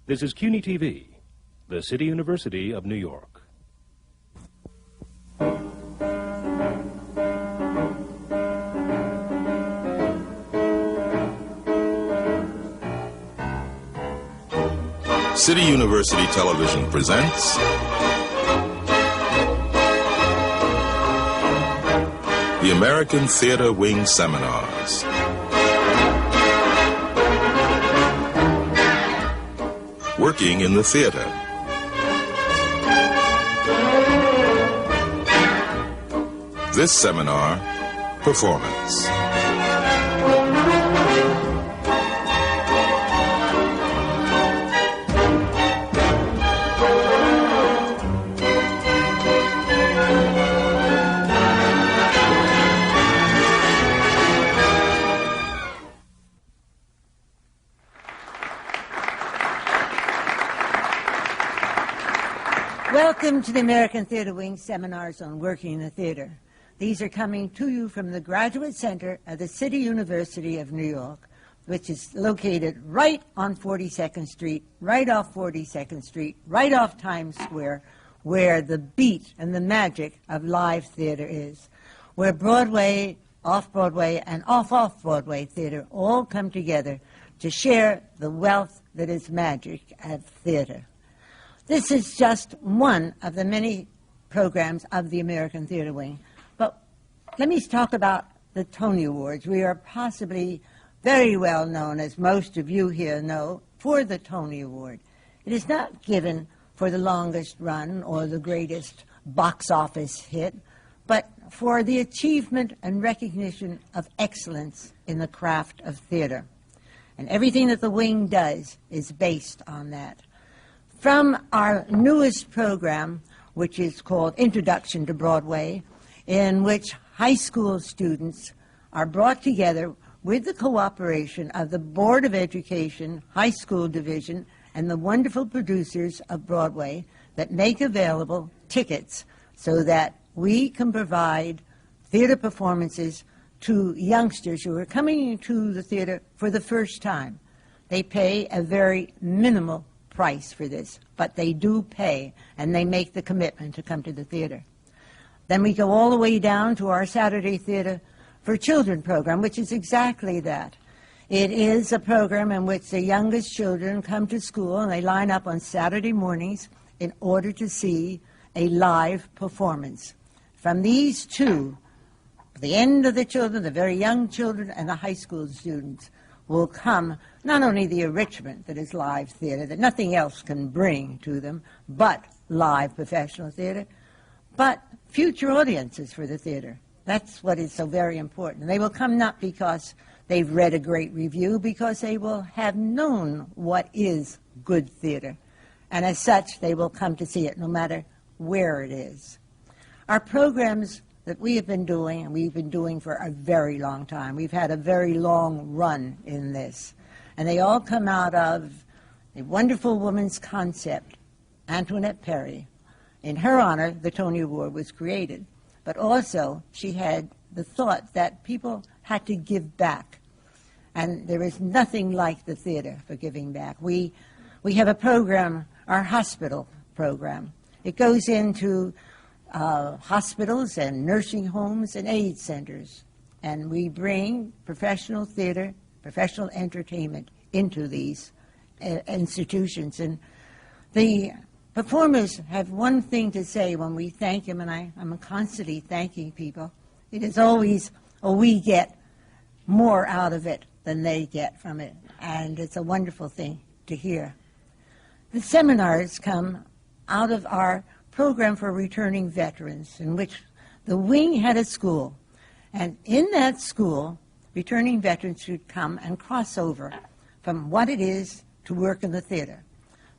This is CUNY TV, the City University of New York. City University Television presents the American Theater Wing Seminars. Working in the theater. This seminar, performance. Welcome to the American Theater Wing Seminars on Working in the Theater. These are coming to you from the Graduate Center of the City University of New York, which is located right on 42nd Street, right off 42nd Street, right off Times Square, where the beat and the magic of live theater is, where Broadway, off-Broadway, and off-Broadway theater all come together to share the wealth that is magic at theater. This is just one of the many programs of the American Theater Wing. But let me talk about the Tony Awards. We are possibly very well known, as most of you here know, for the Tony Award. It is not given for the longest run or the greatest box office hit, but for the achievement and recognition of excellence in the craft of theater. And everything that the Wing does is based on that. From our newest program, which is called Introduction to Broadway, in which high school students are brought together with the cooperation of the Board of Education, High School Division, and the wonderful producers of Broadway that make available tickets so that we can provide theater performances to youngsters who are coming into the theater for the first time. They pay a very minimal price for this, but they do pay, and they make the commitment to come to the theater. Then we go all the way down to our Saturday Theater for Children program, which is exactly that. It is a program in which the youngest children come to school, and they line up on Saturday mornings in order to see a live performance. From these two, the end of the children, the very young children, and the high school students, will come not only the enrichment that is live theater, that nothing else can bring to them, but live professional theater, but future audiences for the theater. That's what is so very important. They will come not because they've read a great review, because they will have known what is good theater. And as such, they will come to see it no matter where it is. Our programs that we have been doing, and we've been doing for a very long time. We've had a very long run in this. And they all come out of a wonderful woman's concept, Antoinette Perry. In her honor, the Tony Award was created. But also, she had the thought that people had to give back. And there is nothing like the theater for giving back. We have a program, our hospital program. It goes into hospitals and nursing homes and aid centers. And we bring professional theater, professional entertainment into these institutions. And the performers have one thing to say when we thank them, and I'm constantly thanking people. It is always, oh, we get more out of it than they get from it. And it's a wonderful thing to hear. The seminars come out of our program for returning veterans, in which the Wing had a school. And in that school, returning veterans should come and cross over from what it is to work in the theater.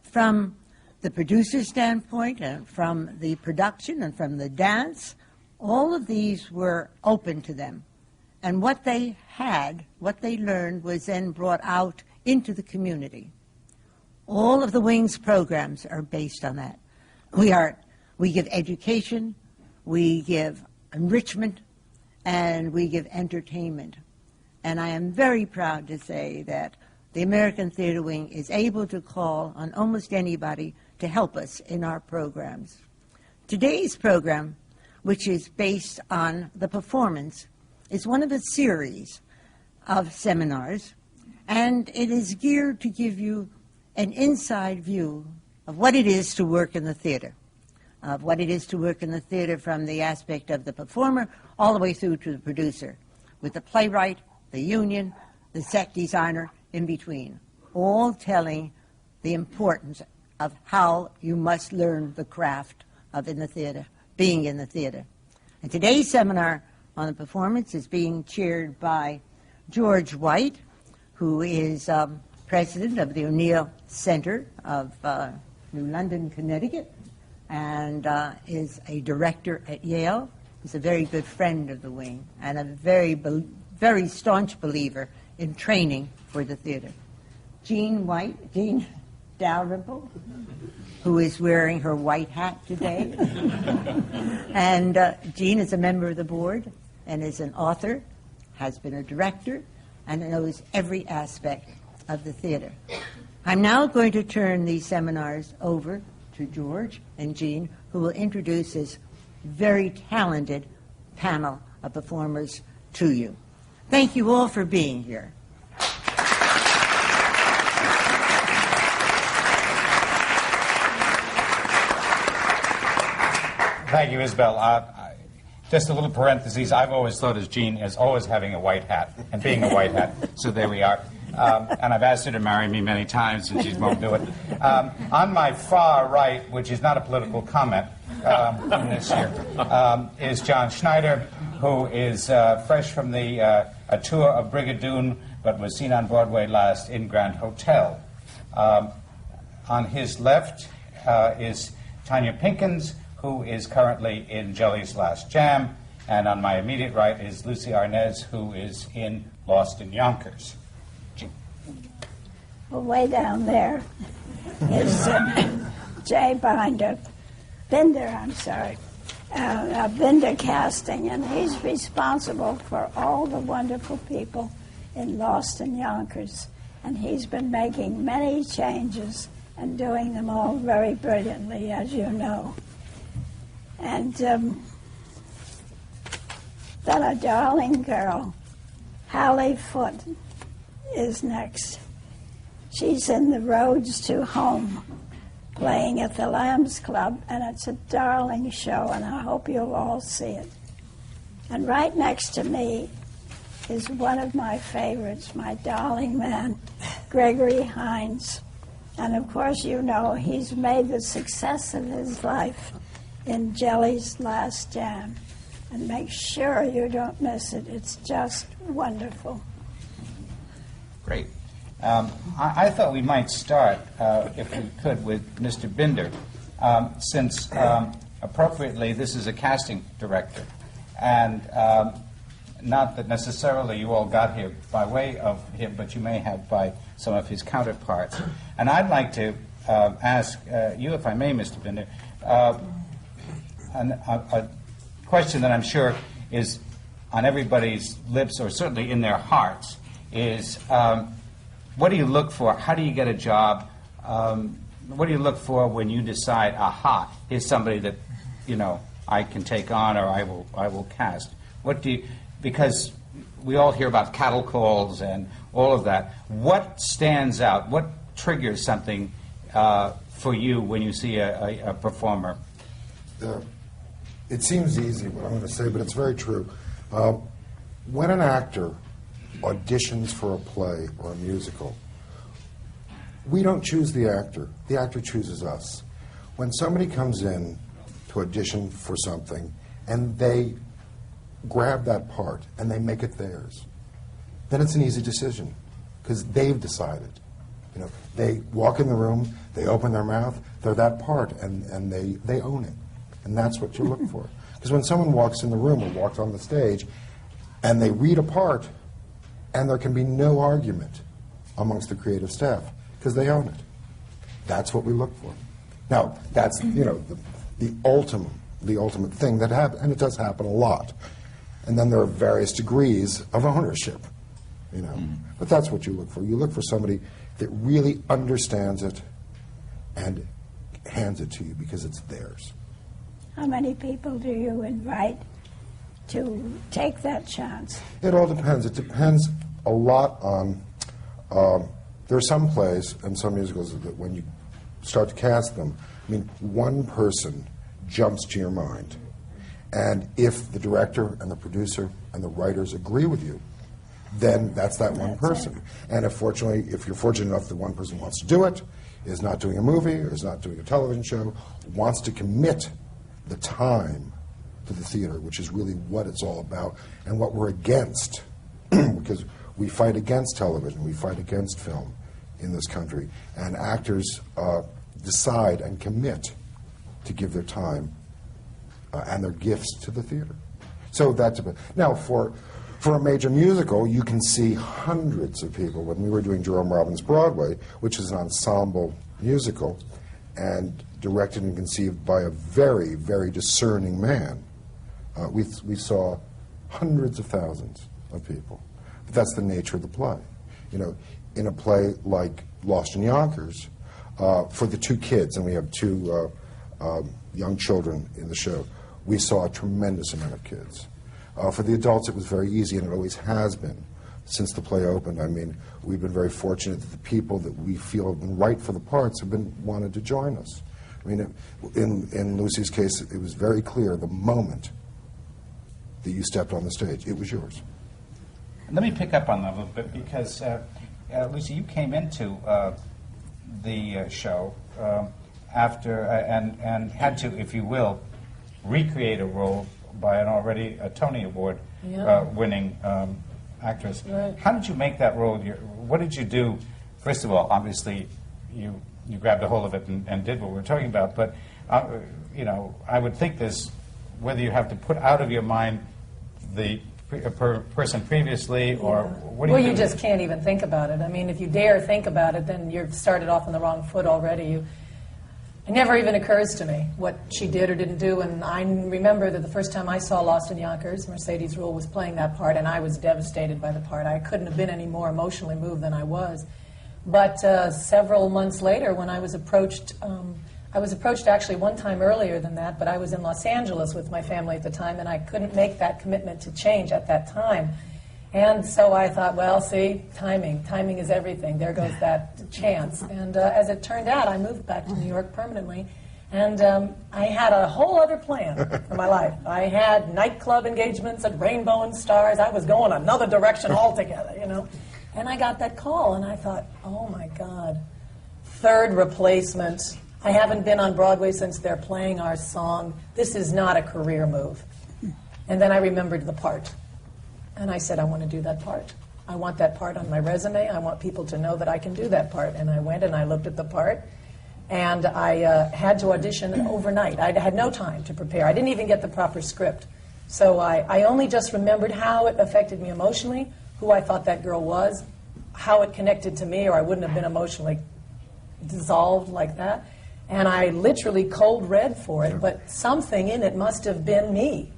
From the producer's standpoint, and from the production, and from the dance, all of these were open to them. And what they had, what they learned, was then brought out into the community. All of the Wing's programs are based on that. We give education, we give enrichment, and we give entertainment. And I am very proud to say that the American Theater Wing is able to call on almost anybody to help us in our programs. Today's program, which is based on the performance, is one of a series of seminars, and it is geared to give you an inside view of what it is to work in the theater, from the aspect of the performer all the way through to the producer, with the playwright, the union, the set designer in between, all telling the importance of how you must learn the craft of being in the theater. And today's seminar on the performance is being chaired by George White, who is president of the O'Neill Center of New London, Connecticut, and is a director at Yale. He's a very good friend of the wing and a very staunch believer in training for the theater. Jean Dalrymple, who is wearing her white hat today. And Jean is a member of the board and is an author, has been a director, and knows every aspect of the theater. I'm now going to turn these seminars over to George and Jean, who will introduce this very talented panel of performers to you. Thank you all for being here. Thank you, Isabel. Just a little parenthesis, I've always thought of Jean as always having a white hat and being a white hat, so there we are. And I've asked her to marry me many times, and she won't do it. On my far right, which is not a political comment from this year, is John Schneider, who is fresh from a tour of Brigadoon, but was seen on Broadway last in Grand Hotel. On his left is Tonya Pinkins, who is currently in Jelly's Last Jam, and on my immediate right is Lucie Arnaz, who is in Lost in Yonkers. Well, way down there is Jay Binder, Binder Casting, and he's responsible for all the wonderful people in Lost in Yonkers, and he's been making many changes and doing them all very brilliantly, as you know. And then a darling girl, Hallie Foote, is next. She's in The Roads to Home, playing at the Lambs Club, and it's a darling show, and I hope you'll all see it. And right next to me is one of my favorites, my darling man, Gregory Hines. And of course, you know, he's made the success of his life in Jelly's Last Jam. And make sure you don't miss it. It's just wonderful. Great. I thought we might start, if we could, with Mr. Binder, since appropriately this is a casting director. And not that necessarily you all got here by way of him, but you may have by some of his counterparts. And I'd like to ask you, if I may, Mr. Binder, a question that I'm sure is on everybody's lips, or certainly in their hearts, is what do you look for? How do you get a job? What do you look for when you decide, aha, here's somebody that, you know, I can take on, or I will cast? What do you, because we all hear about cattle calls and all of that. What stands out? What triggers something for you when you see a performer? It seems easy what I'm going to say, but it's very true. When an actor auditions for a play or a musical, we don't choose the actor chooses us. When somebody comes in to audition for something and they grab that part and they make it theirs, then it's an easy decision because they've decided. You know, they walk in the room, they open their mouth, they're that part, and they own it. And that's what you look for. Because when someone walks in the room or walks on the stage and they read a part, and there can be no argument amongst the creative staff because they own it. That's what we look for. Now, that's, you know, the ultimate thing that happens, and it does happen a lot. And then there are various degrees of ownership, you know. But that's what you look for. You look for somebody that really understands it and hands it to you because it's theirs. How many people do you invite to take that chance? It all depends. It depends a lot on, there are some plays and some musicals that when you start to cast them, I mean, one person jumps to your mind. And if the director and the producer and the writers agree with you, then that's that one person. And if you're fortunate enough that one person wants to do it, is not doing a movie, or is not doing a television show, wants to commit the time to the theater, which is really what it's all about, and what we're against, because we fight against television, we fight against film in this country, and actors decide and commit to give their time and their gifts to the theater. So that's about. Now, for a major musical, you can see hundreds of people. When we were doing Jerome Robbins' Broadway, which is an ensemble musical, and directed and conceived by a very, very discerning man, we saw hundreds of thousands of people. But that's the nature of the play. You know, in a play like Lost in Yonkers, for the two kids, and we have two young children in the show, we saw a tremendous amount of kids. For the adults, it was very easy, and it always has been since the play opened. I mean, we've been very fortunate that the people that we feel have been right for the parts have been wanted to join us. I mean, in Lucie's case, it was very clear the moment that you stepped on the stage, it was yours. Let me pick up on that a little bit because, Lucie, you came into the show after and had to, if you will, recreate a role by an already a Tony Award winning actress. Right. How did you make that role? What did you do? First of all, obviously, you grabbed a hold of it and did what we were talking about. But you know, I would think this: whether you have to put out of your mind the person previously, or what do you do? Well, you just can't even think about it. I mean, if you dare think about it, then you've started off on the wrong foot already. It never even occurs to me what she did or didn't do, and I remember that the first time I saw Lost in Yonkers, Mercedes Ruehl was playing that part, and I was devastated by the part. I couldn't have been any more emotionally moved than I was. But several months later, when I was approached actually one time earlier than that, but I was in Los Angeles with my family at the time, and I couldn't make that commitment to change at that time. And so I thought, well, see, timing is everything. There goes that chance. And as it turned out, I moved back to New York permanently, and I had a whole other plan for my life. I had nightclub engagements at Rainbow and Stars. I was going another direction altogether, you know. And I got that call, and I thought, oh, my God, third replacement. I haven't been on Broadway since they're playing our song. This is not a career move. And then I remembered the part. And I said, I want to do that part. I want that part on my resume. I want people to know that I can do that part. And I went and I looked at the part. And I had to audition overnight. I had no time to prepare. I didn't even get the proper script. So I only just remembered how it affected me emotionally, who I thought that girl was, how it connected to me, or I wouldn't have been emotionally dissolved like that. And I literally cold read for it, but something in it must have been me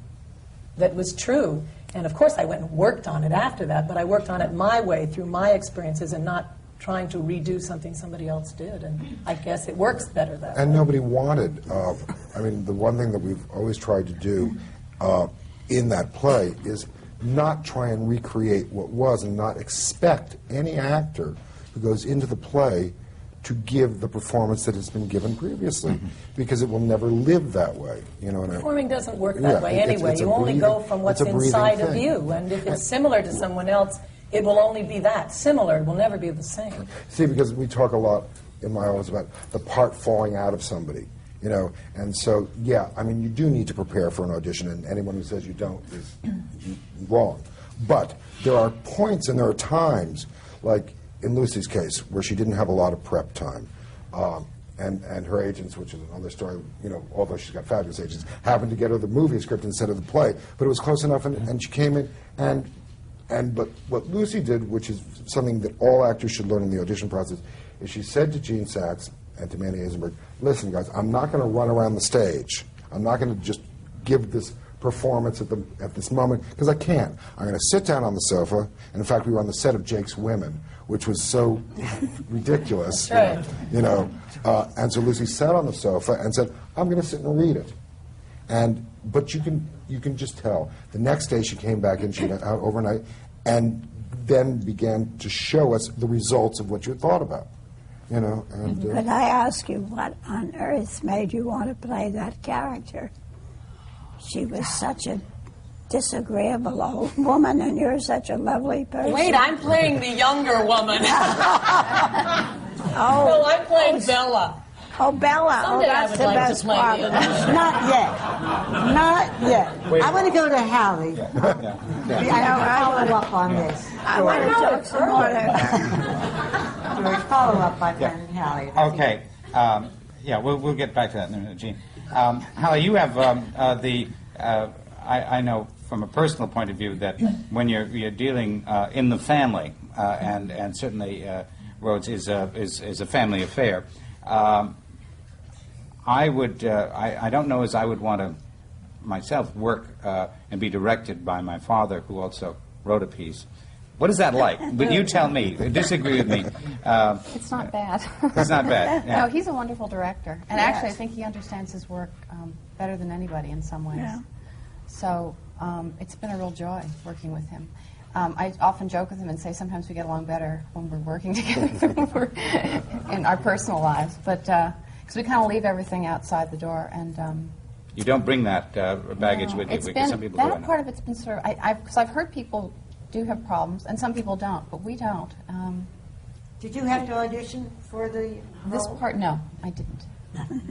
that was true. And of course I went and worked on it after that, but I worked on it my way, through my experiences, and not trying to redo something somebody else did. And I guess it works better that way. And nobody wanted, I mean, the one thing that we've always tried to do in that play is not try and recreate what was, and not expect any actor who goes into the play to give the performance that has been given previously, because it will never live that way. You know, performing doesn't work that way anyway. You only go from what's inside of you, and if it's similar to someone else, it will only be that. Similar, it will never be the same. See, because we talk a lot in my office about the part falling out of somebody, you know, and so, yeah, I mean, you do need to prepare for an audition, and anyone who says you don't is wrong. But there are points and there are times, like in Lucie's case, where she didn't have a lot of prep time, and her agents, which is another story, you know, although she's got fabulous agents, happened to get her the movie script instead of the play, but it was close enough, and she came in, but what Lucie did, which is something that all actors should learn in the audition process, is she said to Gene Sachs and to Manny Eisenberg, listen, guys, I'm not going to run around the stage. I'm not going to just give this performance at this moment, because I can't. I'm going to sit down on the sofa, and in fact we were on the set of Jake's Women, which was so ridiculous. Right. And so Lucy sat on the sofa and said, I'm going to sit and read it. But you can just tell. The next day she came back and she went out overnight and then began to show us the results of what you had thought about. Could I ask you what on earth made you want to play that character? She was such a disagreeable old woman, and you're such a lovely person. Wait, I'm playing the younger woman. Oh, No, I'm playing Bella. oh, Bella. Someday I That's would the like to best play part. the other. Not yet. Not yet. Wait. I want to go to Hallie. I follow up on this. I want to talk some more. George, follow up on Hallie. Okay. Yeah, we'll get back to that in a minute, Gene. Hallie, you have I know from a personal point of view that when you're dealing in the family, and certainly Rhodes is a family affair. I don't know as I would want to myself work and be directed by my father, who also wrote a piece. What is that like? But you tell me. Disagree with me. It's not bad. It's not bad. Yeah. No, he's a wonderful director. And actually, I think he understands his work better than anybody in some ways. Yeah. So it's been a real joy working with him. I often joke with him and say sometimes we get along better when we're working together than when we're in our personal lives. But because we kind of leave everything outside the door. And You don't bring that baggage with you, it's because been, some people that do. part of it's been sort of, because I've heard people do have problems, and some people don't, but we don't. Did you have to audition for the This role? part, no, I didn't.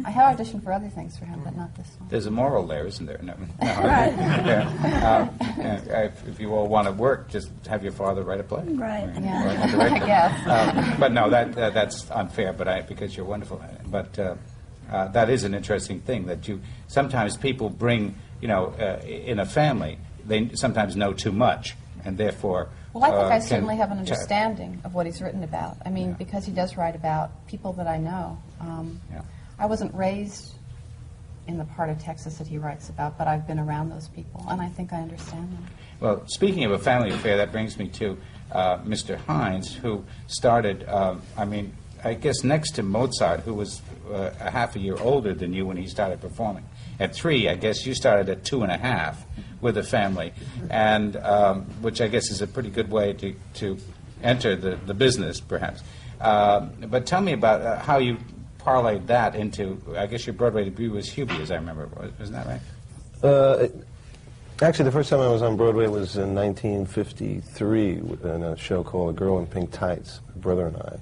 I have auditioned for other things for him, but not this one. There's a moral there, isn't there? No. Yeah. If you all want to work, just have your father write a play. Right. Yeah, Or direct I it. guess. But no, that's unfair. But because you're wonderful at it. But that is an interesting thing that you sometimes people bring. In a family, they sometimes know too much, and therefore. Well, I think I can certainly have an understanding of what he's written about. I mean, because he does write about people that I know. Yeah. I wasn't raised in the part of Texas that he writes about, but I've been around those people, and I think I understand them. Well, speaking of a family affair, that brings me to Mr. Hines, who started, I guess next to Mozart, who was a half a year older than you when he started performing. At 3, I guess you started at 2.5 with a family, and which I guess is a pretty good way to enter the business, perhaps. But tell me about how you parlayed that into, I guess your Broadway debut was Hubie, as I remember. Isn't that right? Actually, the first time I was on Broadway was in 1953 in a show called A Girl in Pink Tights, my brother and I.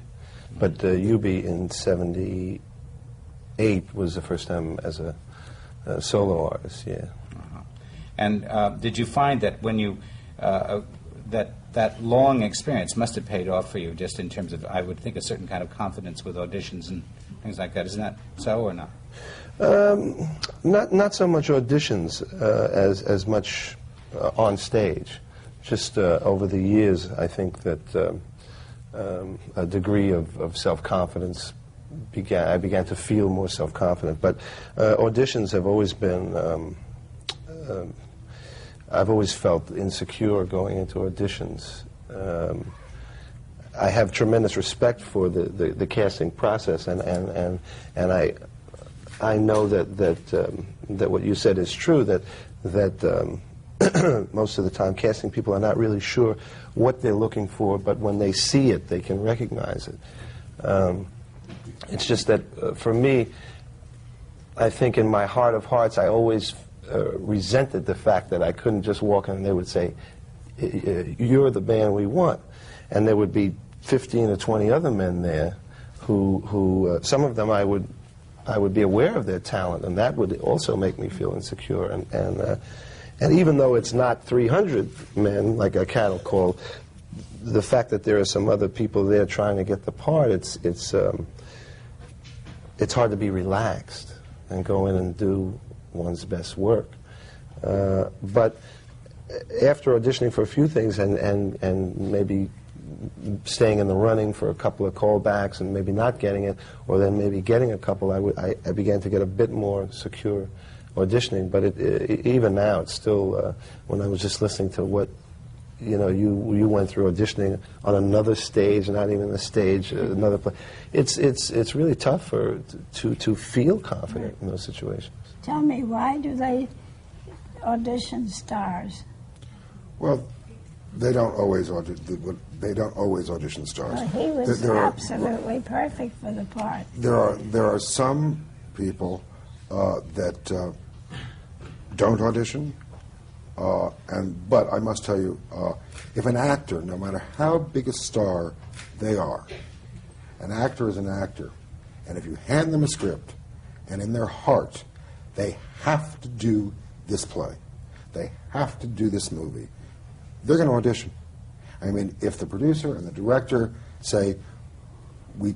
But Obie in 78 was the first time as a solo artist, yeah. Uh-huh. And did you find that when you, that long experience must have paid off for you, just in terms of, I would think, a certain kind of confidence with auditions and things like that? Isn't that so or not? Not so much auditions as much on stage. Just over the years, I think that a degree of self-confidence I began to feel more self-confident. But auditions have always been, I've always felt insecure going into auditions. I have tremendous respect for the casting process, and I know that what you said is true, that most of the time casting people are not really sure what they're looking for, but when they see it, they can recognize it. It's just that for me, I think in my heart of hearts, I always resented the fact that I couldn't just walk in and they would say, "You're the band we want," and there would be 15 or 20 other men there who some of them I would be aware of their talent, and that would also make me feel insecure. And even though it's not 300 men like a cattle call, the fact that there are some other people there trying to get the part, it's hard to be relaxed and go in and do one's best work. But after auditioning for a few things and maybe staying in the running for a couple of callbacks and maybe not getting it, or then maybe getting a couple, I began to get a bit more secure auditioning, but even now, it's still, when I was just listening to what, you know, you went through auditioning on another stage, not even a stage, another play. It's really tough to feel confident in those situations. Tell me, why do they audition stars? Well, they don't always audition stars. Well, he was absolutely perfect for the part. There are some people that don't audition, but I must tell you, if an actor, no matter how big a star they are, an actor is an actor, and if you hand them a script, and in their heart, they have to do this play, they have to do this movie, they're going to audition. I mean, if the producer and the director say, we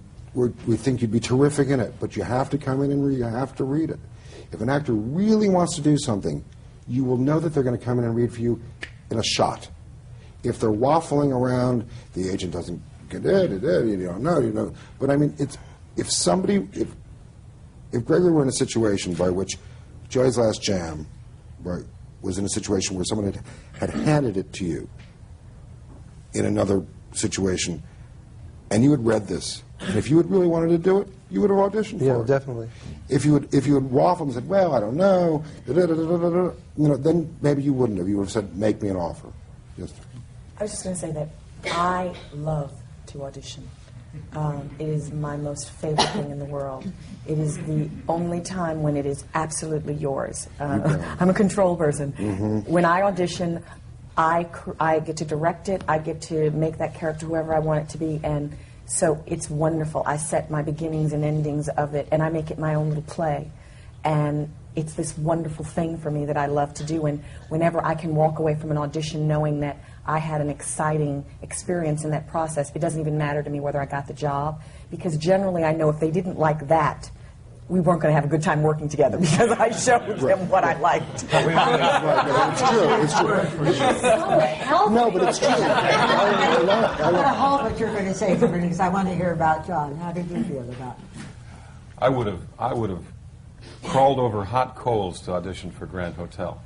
think you'd be terrific in it, but you have to come in and you have to read it. If an actor really wants to do something, you will know that they're going to come in and read for you in a shot. If they're waffling around, the agent doesn't get it, you don't know, you know. But I mean, if Gregory were in a situation by which Joy's Last Jam, right, was in a situation where someone had handed it to you in another situation, and you had read this, and if you had really wanted to do it, you would have auditioned for it. Yeah, definitely. If you had waffled and said, well, I don't know, you know, then maybe you wouldn't have. You would have said, make me an offer. Yes. I was just going to say that I love to audition. It is my most favorite thing in the world. It is the only time when it is absolutely yours. I'm a control person. Mm-hmm. When I audition, I get to direct it. I get to make that character whoever I want it to be, and so it's wonderful. I set my beginnings and endings of it, and I make it my own little play. And it's this wonderful thing for me that I love to do, and whenever I can walk away from an audition knowing that I had an exciting experience in that process, it doesn't even matter to me whether I got the job, because generally I know if they didn't like that, we weren't going to have a good time working together because I showed them what I liked. It's true. It's true. No, but it's true. I want to hold what you're going to say for a minute because I want to hear about John. How did you feel about it? I would have crawled over hot coals to audition for Grand Hotel,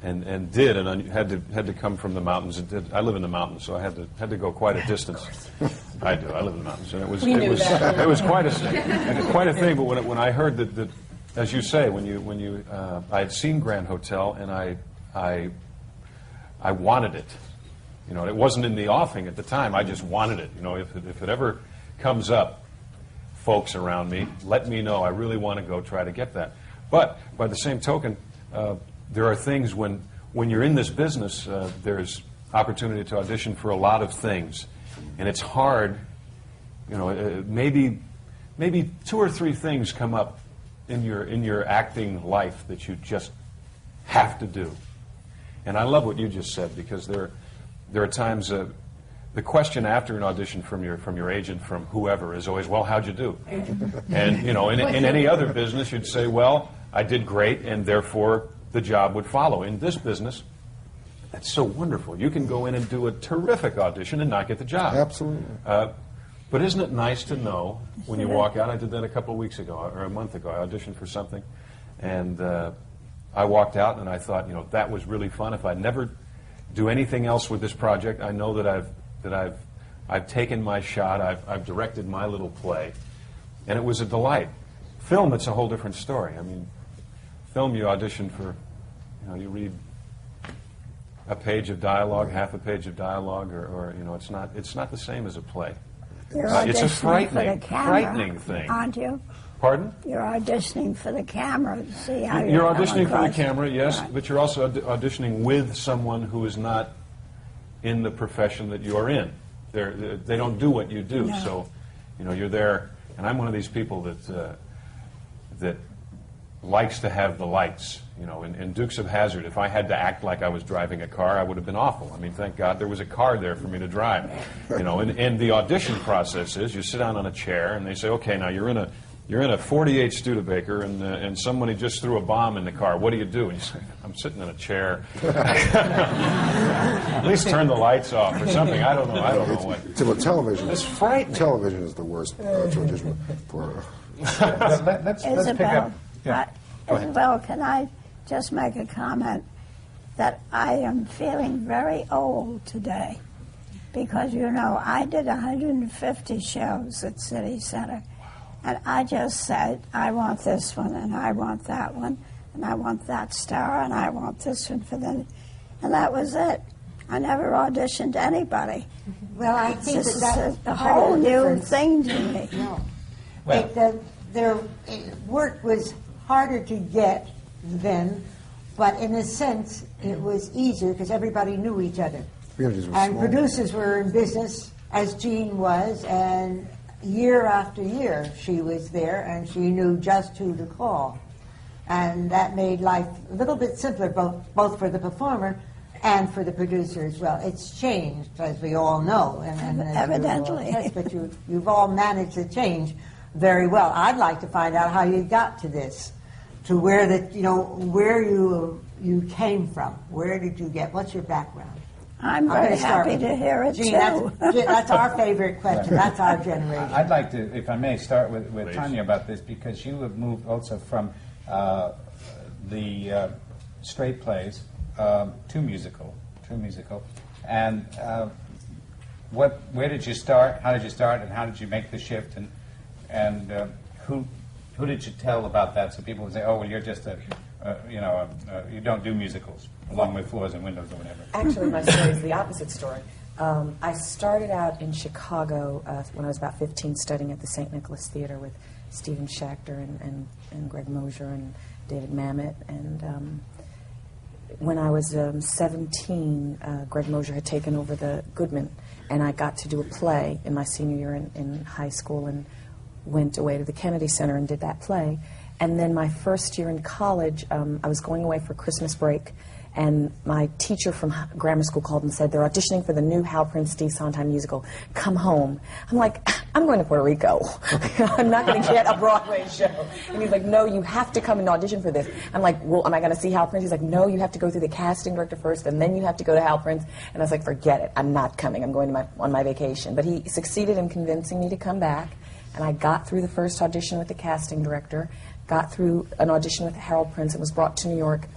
and did, and I had to come from the mountains. I live in the mountains, so I had to go quite a distance. I do. I live in the mountains, and it was quite a thing. But when I heard that, as you say, I had seen Grand Hotel, and I wanted it. You know, it wasn't in the offing at the time. I just wanted it. You know, if it ever comes up, folks around me, let me know. I really want to go try to get that. But by the same token, there are things when you're in this business, there's opportunity to audition for a lot of things, and it's hard. You know, maybe 2 or 3 things come up in your acting life that you just have to do. And I love what you just said, because there are times the question after an audition from your agent, from whoever, is always, well, how'd you do? And you know, in any other business, you'd say, well, I did great, and therefore the job would follow. In this business, that's so wonderful. You can go in and do a terrific audition and not get the job. Absolutely. But isn't it nice to know when you walk out? I did that a couple of weeks ago, or a month ago. I auditioned for something, and I walked out and I thought, you know, that was really fun. If I never do anything else with this project, I know that I've taken my shot. I've directed my little play, and it was a delight. Film, it's a whole different story. I mean, film, you audition for, you know, you read a page of dialogue, half a page of dialogue, or you know, it's not the same as a play. It's a frightening thing, aren't you? Pardon? You're auditioning for the camera to see how you're auditioning for the camera, yes, right. But you're also auditioning with someone who is not in the profession that you're in. They don't do what you do, no. So you know, you're there, and I'm one of these people that likes to have the lights. You know, in Dukes of Hazzard, if I had to act like I was driving a car, I would have been awful. I mean, thank God there was a car there for me to drive. You know, and the audition process is you sit down on a chair and they say, okay, now you're in a 48 Studebaker and somebody just threw a bomb in the car. What do you do? And you say, I'm sitting in a chair. At least turn the lights off or something. I don't know what. Television. It's frightening. Television is the worst to audition for. Let's pick up. Yeah. Isabel, can I just make a comment that I am feeling very old today? Because, you know, I did 150 shows at City Center, and I just said, I want this one, and I want that one, and I want that star, and I want this one for them. And that was it. I never auditioned anybody. Well, I think This that's is a part whole of the new difference. thing to me. No. Well- Their work was harder to get then, but in a sense, it was easier because everybody knew each other. Communities were And small. producers were in business, as Jean was, and year after year she was there, and she knew just who to call. And that made life a little bit simpler, both for the performer and for the producer as well. It's changed, as we all know. And as Evidently. you all attest, but you've all managed to change very well. I'd like to find out how you got to this, to where where you came from. Where did you get? What's your background? I'm gonna very start happy with to you. hear it, Jean, too. that's our favorite question. That's our generation. I'd like to, if I may, start with Tonya about this, because you have moved also from the straight plays to musical, and where did you start? How did you start, and how did you make the shift? And who did you tell about that? So people would say, "Oh, well, you're just you don't do musicals along with Floors and Windows or whatever." Actually, my story is the opposite story. I started out in Chicago when I was about 15, studying at the St. Nicholas Theater with Stephen Schachter and Greg Mosier and David Mamet. And when I was 17, Greg Mosier had taken over the Goodman, and I got to do a play in my senior year in high school, and went away to the Kennedy Center and did that play. And then my first year in college, I was going away for Christmas break, and my teacher from grammar school called and said, they're auditioning for the new Hal Prince D. Sondheim musical. Come home. I'm like, I'm going to Puerto Rico. I'm not going to get a Broadway show. And he's like, no, you have to come and audition for this. I'm like, well, am I going to see Hal Prince? He's like, no, you have to go through the casting director first, and then you have to go to Hal Prince. And I was like, forget it. I'm not coming. I'm going on my vacation. But he succeeded in convincing me to come back, and I got through the first audition with the casting director, got through an audition with Harold Prince, and was brought to New York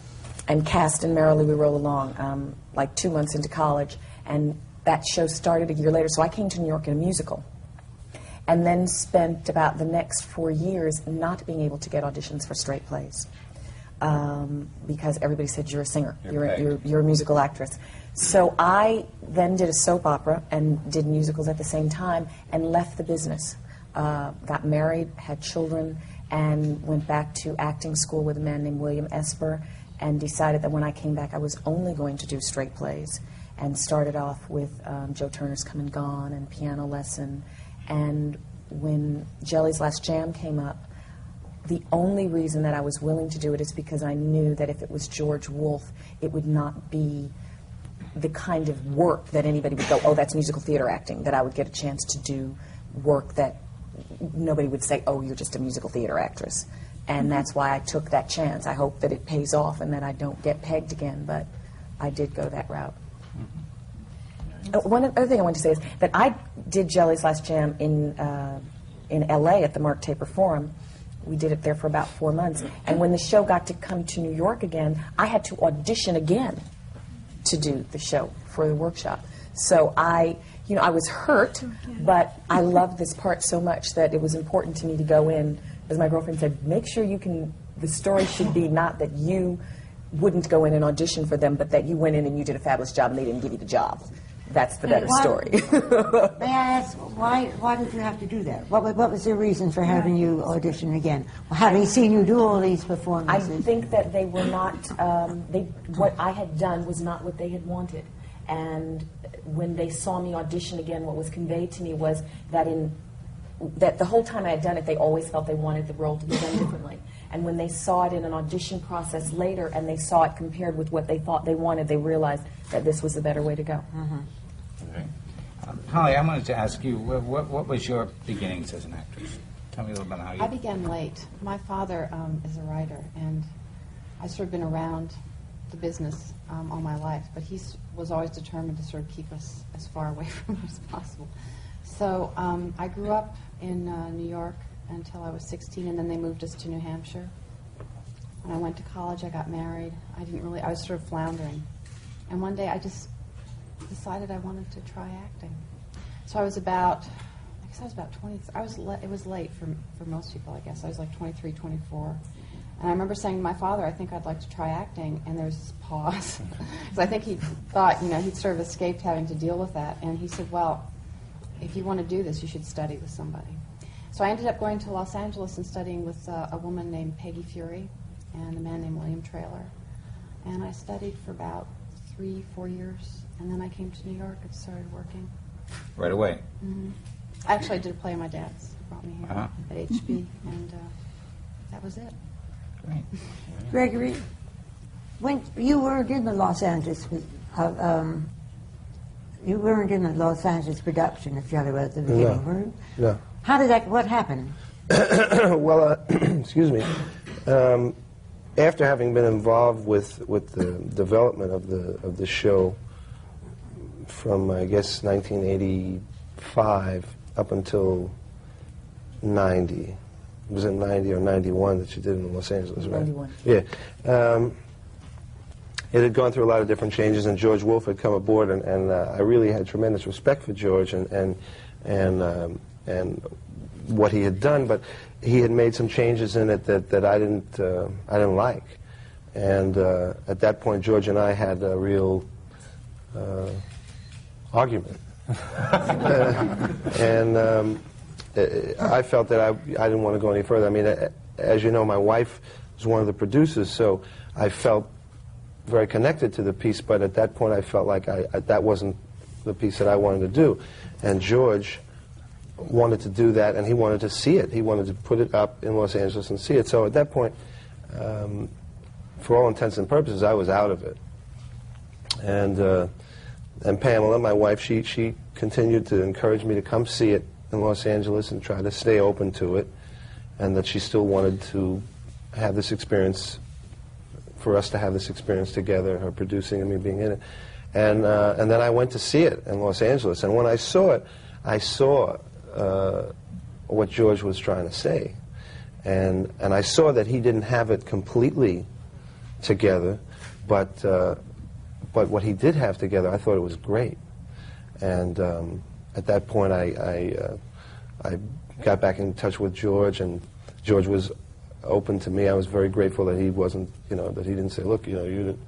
and cast in Merrily We Roll Along, like 2 months into college. And that show started a year later, so I came to New York in a musical. And then spent about the next 4 years not being able to get auditions for straight plays. Because everybody said, you're a singer, you're a musical actress. So I then did a soap opera and did musicals at the same time, and left the business. Got married, had children, and went back to acting school with a man named William Esper, and decided that when I came back I was only going to do straight plays, and started off with Joe Turner's Come and Gone and Piano Lesson. And when Jelly's Last Jam came up, the only reason that I was willing to do it is because I knew that if it was George Wolfe, it would not be the kind of work that anybody would go, oh, that's musical theater acting, that I would get a chance to do work that nobody would say, oh, you're just a musical theater actress. And that's why I took that chance. I hope that it pays off and that I don't get pegged again, but I did go that route. One other thing I want to say is that I did Jelly's Last Jam in L.A. at the Mark Taper Forum. We did it there for about 4 months. And when the show got to come to New York again, I had to audition again to do the show for the workshop. So I was hurt, but I loved this part so much that it was important to me to go in. As my girlfriend said, make sure the story should be not that you wouldn't go in and audition for them, but that you went in and you did a fabulous job and they didn't give you the job. That's the better story. May I ask, why did you have to do that? What was the reason for having you audition again? Well, having seen you do all these performances. I think that they were not, what I had done was not what they had wanted. And when they saw me audition again, what was conveyed to me was that that the whole time I had done it, they always felt they wanted the role to be done differently. And when they saw it in an audition process later, and they saw it compared with what they thought they wanted, they realized that this was the better way to go. Mm-hmm. Okay. Hallie, I wanted to ask you, what was your beginnings as an actress? Tell me a little bit how you... I began late. My father is a writer, and I've sort of been around the business all my life, but he was always determined to sort of keep us as far away from it as possible. So I grew up in New York until I was 16, and then they moved us to New Hampshire. When I went to college, I got married. I was sort of floundering. And one day I just decided I wanted to try acting. So I was about 20, it was late for most people, I guess. I was like 23, 24. And I remember saying to my father, I think I'd like to try acting, and there's this pause. Because I think he thought, he'd sort of escaped having to deal with that. And he said, well, if you want to do this, you should study with somebody. So I ended up going to Los Angeles and studying with a woman named Peggy Fury and a man named William Traylor. And I studied for about 3-4 years, and then I came to New York and started working. Right away? Mm-hmm. Actually, I did a play of my dad's. He brought me here at HB, and that was it. Great. Gregory, when you weren't in the Los Angeles, you weren't in the Los Angeles production of Jelly Roll at the beginning, were you? No. What happened? Well, excuse me. After having been involved with the development of the show from, I guess, 1985 up until 90. It was in 90 or 91 that you did in Los Angeles, right? 91. Yeah. It had gone through a lot of different changes, and George Wolfe had come aboard, and I really had tremendous respect for George and what he had done, but he had made some changes in it that I didn't like, and at that point George and I had a real argument, and I felt that I didn't want to go any further. I mean, as you know, my wife was one of the producers, so I felt very connected to the piece, but at that point I felt like that wasn't the piece that I wanted to do, and George wanted to do that, and he wanted to see it. He wanted to put it up in Los Angeles and see it. So at that point, for all intents and purposes, I was out of it. And Pamela, my wife, she continued to encourage me to come see it in Los Angeles and try to stay open to it, and that she still wanted to have this experience, for us to have this experience together, her producing and me being in it. And then I went to see it in Los Angeles, and when I saw it, I saw what George was trying to say, and I saw that he didn't have it completely together, but what he did have together, I thought it was great. And at that point, I got back in touch with George, and George was open to me. I was very grateful that he wasn't, that he didn't say, look, you didn't.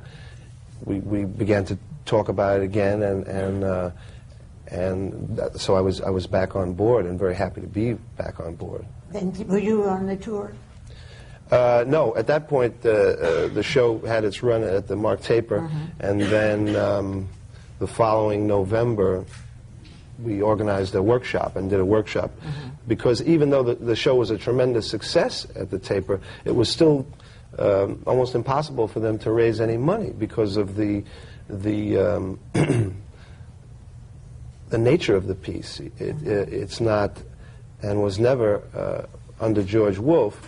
We began to talk about it again, and so I was back on board, and very happy to be back on board. Then were you on the tour? No, at that point the show had its run at the Mark Taper, and then the following November we organized a workshop and did a workshop, because even though the show was a tremendous success at the Taper, it was still almost impossible for them to raise any money because of the nature of the piece. It's not, and was never, under George Wolfe,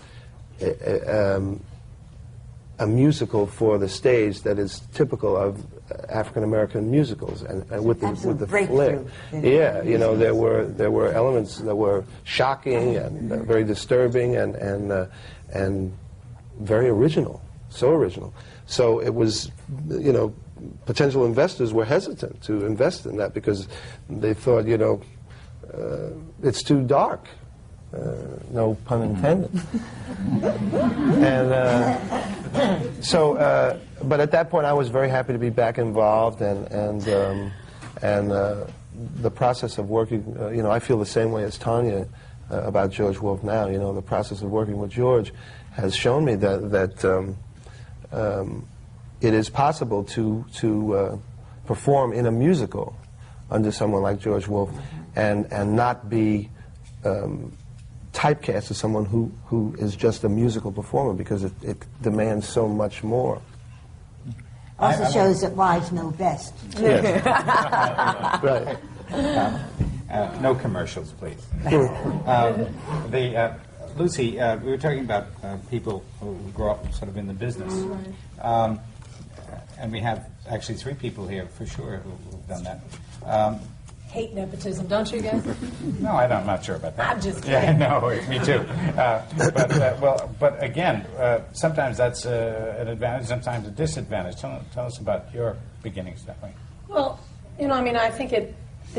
a musical for the stage that is typical of African American musicals, and with the flair. Yeah, there were elements that were shocking and very disturbing and very original, so original. So it was, potential investors were hesitant to invest in that because they thought, it's too dark. No pun intended. And but at that point I was very happy to be back involved, and the process of working, I feel the same way as Tonya about George Wolfe now. The process of working with George has shown me that it is possible to perform in a musical under someone like George Wolfe and not be typecast as someone who is just a musical performer, because it demands so much more. Also shows that wives know best. Yes. Right. No commercials, please. Lucie, we were talking about people who grow up sort of in the business. And we have actually 3 people here for sure who've done that. hate nepotism, don't you guys? No, I'm not sure about that. I'm just Yeah, kidding. no, me too. But again, sometimes that's an advantage, sometimes a disadvantage. Tell us about your beginnings that way. Well, I mean, I think it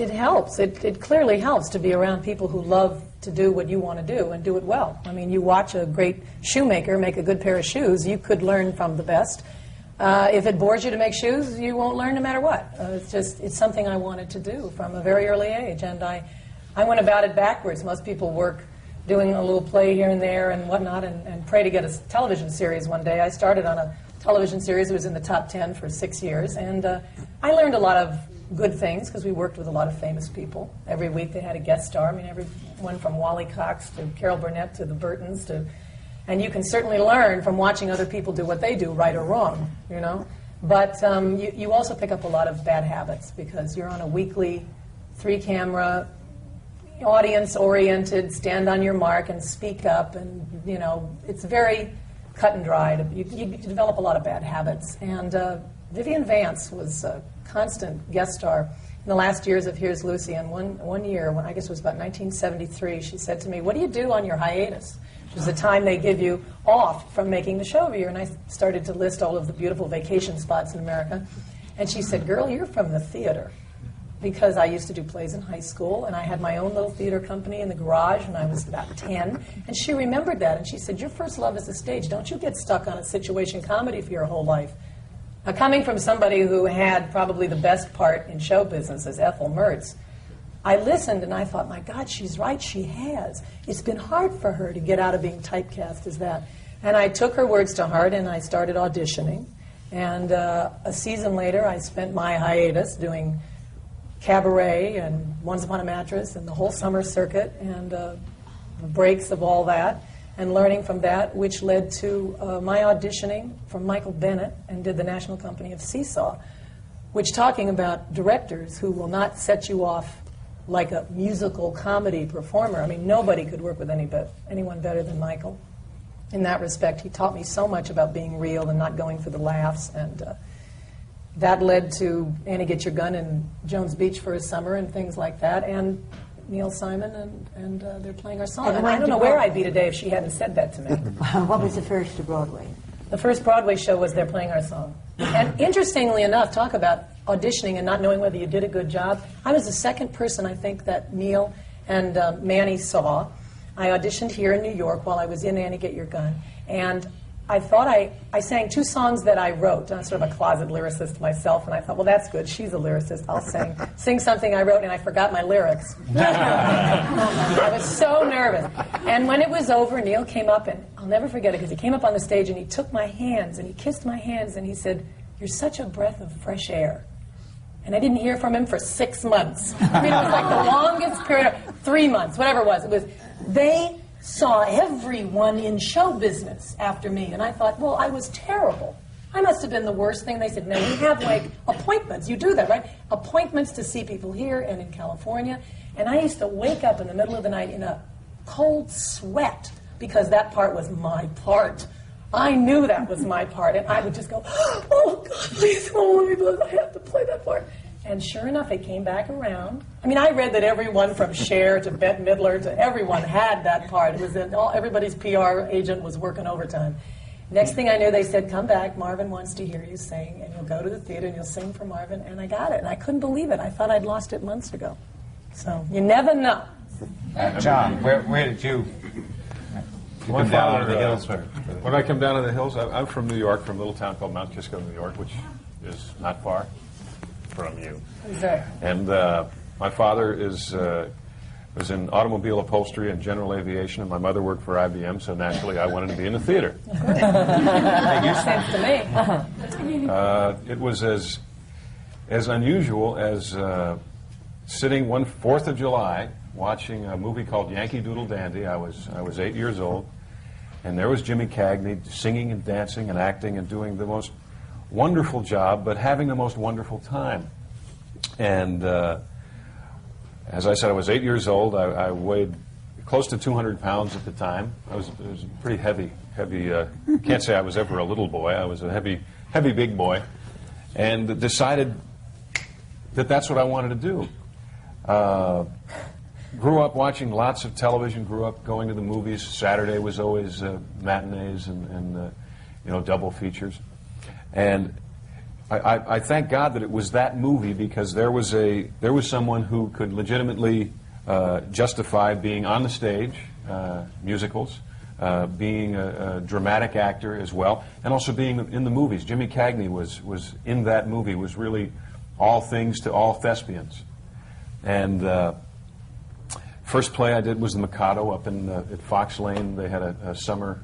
helps. It clearly helps to be around people who love to do what you want to do and do it well. I mean, you watch a great shoemaker make a good pair of shoes, you could learn from the best. If it bores you to make shoes, you won't learn no matter what. It's something I wanted to do from a very early age, and I went about it backwards. Most people work doing a little play here and there and whatnot, and pray to get a television series one day. I started on a television series. It was in the top 10 for 6 years, and I learned a lot of good things because we worked with a lot of famous people. Every week they had a guest star. I mean, everyone from Wally Cox to Carol Burnett to the Burtons to... And you can certainly learn from watching other people do what they do, right or wrong, But you also pick up a lot of bad habits because you're on a weekly 3-camera, audience-oriented, stand on your mark and speak up. And, it's very cut and dried. You develop a lot of bad habits. And Vivian Vance was a constant guest star in the last years of Here's Lucy. And one year, when I guess it was about 1973, she said to me, "What do you do on your hiatus?" Which is the time they give you off from making the show every year. And I started to list all of the beautiful vacation spots in America. And she said, "Girl, you're from the theater." Because I used to do plays in high school, and I had my own little theater company in the garage when I was about 10. And she remembered that, and she said, "Your first love is the stage. Don't you get stuck on a situation comedy for your whole life." Now, coming from somebody who had probably the best part in show business as Ethel Mertz, I listened and I thought, my God, she's right, she has. It's been hard for her to get out of being typecast as that. And I took her words to heart and I started auditioning. And a season later, I spent my hiatus doing cabaret and Once Upon a Mattress and the whole summer circuit and the breaks of all that and learning from that, which led to my auditioning from Michael Bennett and did the National Company of Seesaw, which talking about directors who will not set you off like a musical comedy performer. I mean, nobody could work with anyone better than Michael. In that respect, he taught me so much about being real and not going for the laughs, and that led to Annie Get Your Gun and Jones Beach for a summer and things like that, and Neil Simon, and they're playing our song. And I don't know where I'd be today if she hadn't said that to me. What was the first to Broadway? The first Broadway show was They're Playing Our Song. And interestingly enough, talk about auditioning and not knowing whether you did a good job. I was the second person, I think, that Neil and Manny saw. I auditioned here in New York while I was in Annie Get Your Gun. And I thought I sang 2 songs that I wrote. I'm sort of a closet lyricist myself, and I thought, well, that's good. She's a lyricist. I'll sing something I wrote, and I forgot my lyrics. I was so nervous. And when it was over, Neil came up, and I'll never forget it, because he came up on the stage, and he took my hands, and he kissed my hands, and he said, "You're such a breath of fresh air." And I didn't hear from him for 6 months. I mean, it was like the longest period, 3 months, whatever it was. They saw everyone in show business after me, and I thought, well, I was terrible. I must have been the worst thing. They said, no, we have like appointments. You do that, right? Appointments to see people here and in California. And I used to wake up in the middle of the night in a cold sweat because that part was my part. I knew that was my part, and I would just go, oh, God, please don't let me, but I have to play that part. And sure enough, it came back around. I mean, I read that everyone from Cher to Bette Midler to everyone had that part. It was everybody's PR agent was working overtime. Next thing I knew, they said, come back, Marvin wants to hear you sing, and you'll go to the theater and you'll sing for Marvin. And I got it, and I couldn't believe it. I thought I'd lost it months ago. So you never know. John, where did you come down to the hills? When I come down to the hills, I'm from New York, from a little town called Mount Kisco, New York, which is not far from you. Exactly. And my father was in automobile upholstery and general aviation, and my mother worked for IBM, so naturally I wanted to be in the theater. Makes sense to me. It was as unusual as sitting one 4th of July watching a movie called Yankee Doodle Dandy. I was 8 years old, and there was Jimmy Cagney singing and dancing and acting and doing the most wonderful job, but having the most wonderful time. And as I said, I was 8 years old. I weighed close to 200 pounds at the time. I was pretty heavy. Can't say I was ever a little boy. I was a heavy big boy, and decided that that's what I wanted to do. Grew up watching lots of television, grew up going to the movies. Saturday was always matinees and double features. And I thank God that it was that movie, because there was someone who could legitimately justify being on the stage, musicals, being a dramatic actor as well, and also being in the movies. Jimmy Cagney was in that movie, was really all things to all thespians. And first play I did was The Mikado up at Fox Lane. They had a summer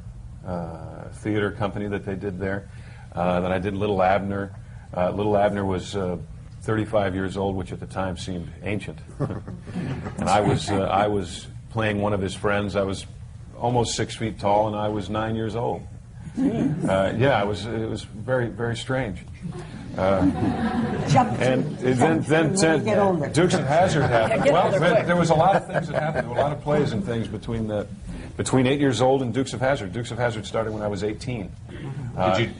theater company that they did there. Then I did Little Abner. Little Abner was 35 years old, which at the time seemed ancient. And I was playing one of his friends. I was almost 6 feet tall, and I was 9 years old. It was very, very strange. And then Dukes of Hazzard happened. Well, there was a lot of things that happened. There were a lot of plays and things between 8 years old and Dukes of Hazzard. Dukes of Hazzard started when I was 18.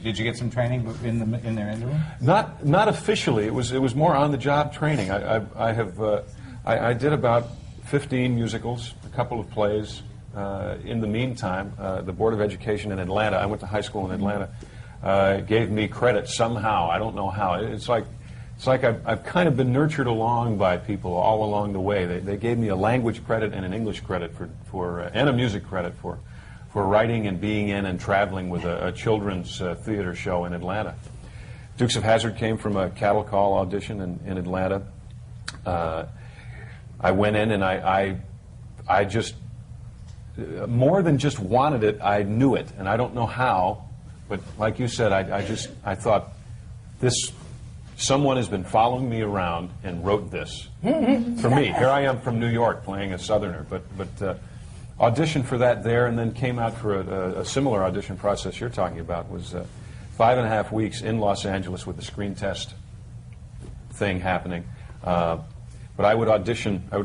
Did you get some training in their interim? Not officially. It was more on the job training. I did about 15 musicals, a couple of plays. In the meantime, the Board of Education in Atlanta, I went to high school in Atlanta, gave me credit somehow. I don't know how. It's like I've kind of been nurtured along by people all along the way. They gave me a language credit and an English credit and a music credit for writing and being in and traveling with a children's theater show in Atlanta. Dukes of Hazzard came from a cattle call audition in Atlanta. I went in and I just, more than just wanted it, I knew it. And I don't know how, but like you said, I thought, someone has been following me around and wrote this for me. Here I am from New York playing a Southerner, but auditioned for that there, and then came out for a similar audition process you're talking about. Was 5.5 weeks in Los Angeles with the screen test thing happening. But I would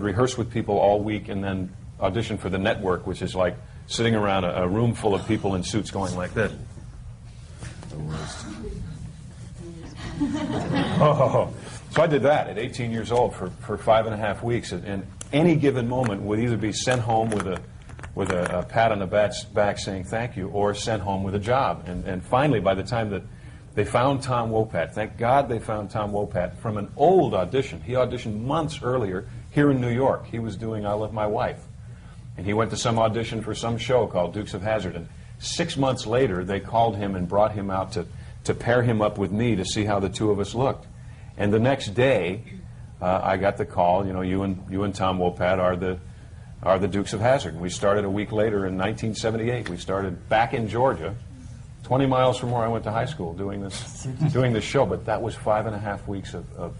rehearse with people all week, and then audition for the network, which is like sitting around a room full of people in suits going like this. The worst. So I did that at 18 years old for 5.5 weeks, and any given moment would either be sent home with a pat on the back saying thank you, or sent home with a job. And finally, by the time that they found Tom Wopat, thank God they found Tom Wopat from an old audition. He auditioned months earlier here in New York. He was doing I Love My Wife. And he went to some audition for some show called Dukes of Hazzard. And 6 months later, they called him and brought him out to pair him up with me to see how the two of us looked. And the next day, I got the call, you and Tom Wopat are the Dukes of Hazzard. And we started a week later in 1978. We started back in Georgia, 20 miles from where I went to high school, doing this show. But that was 5.5 weeks of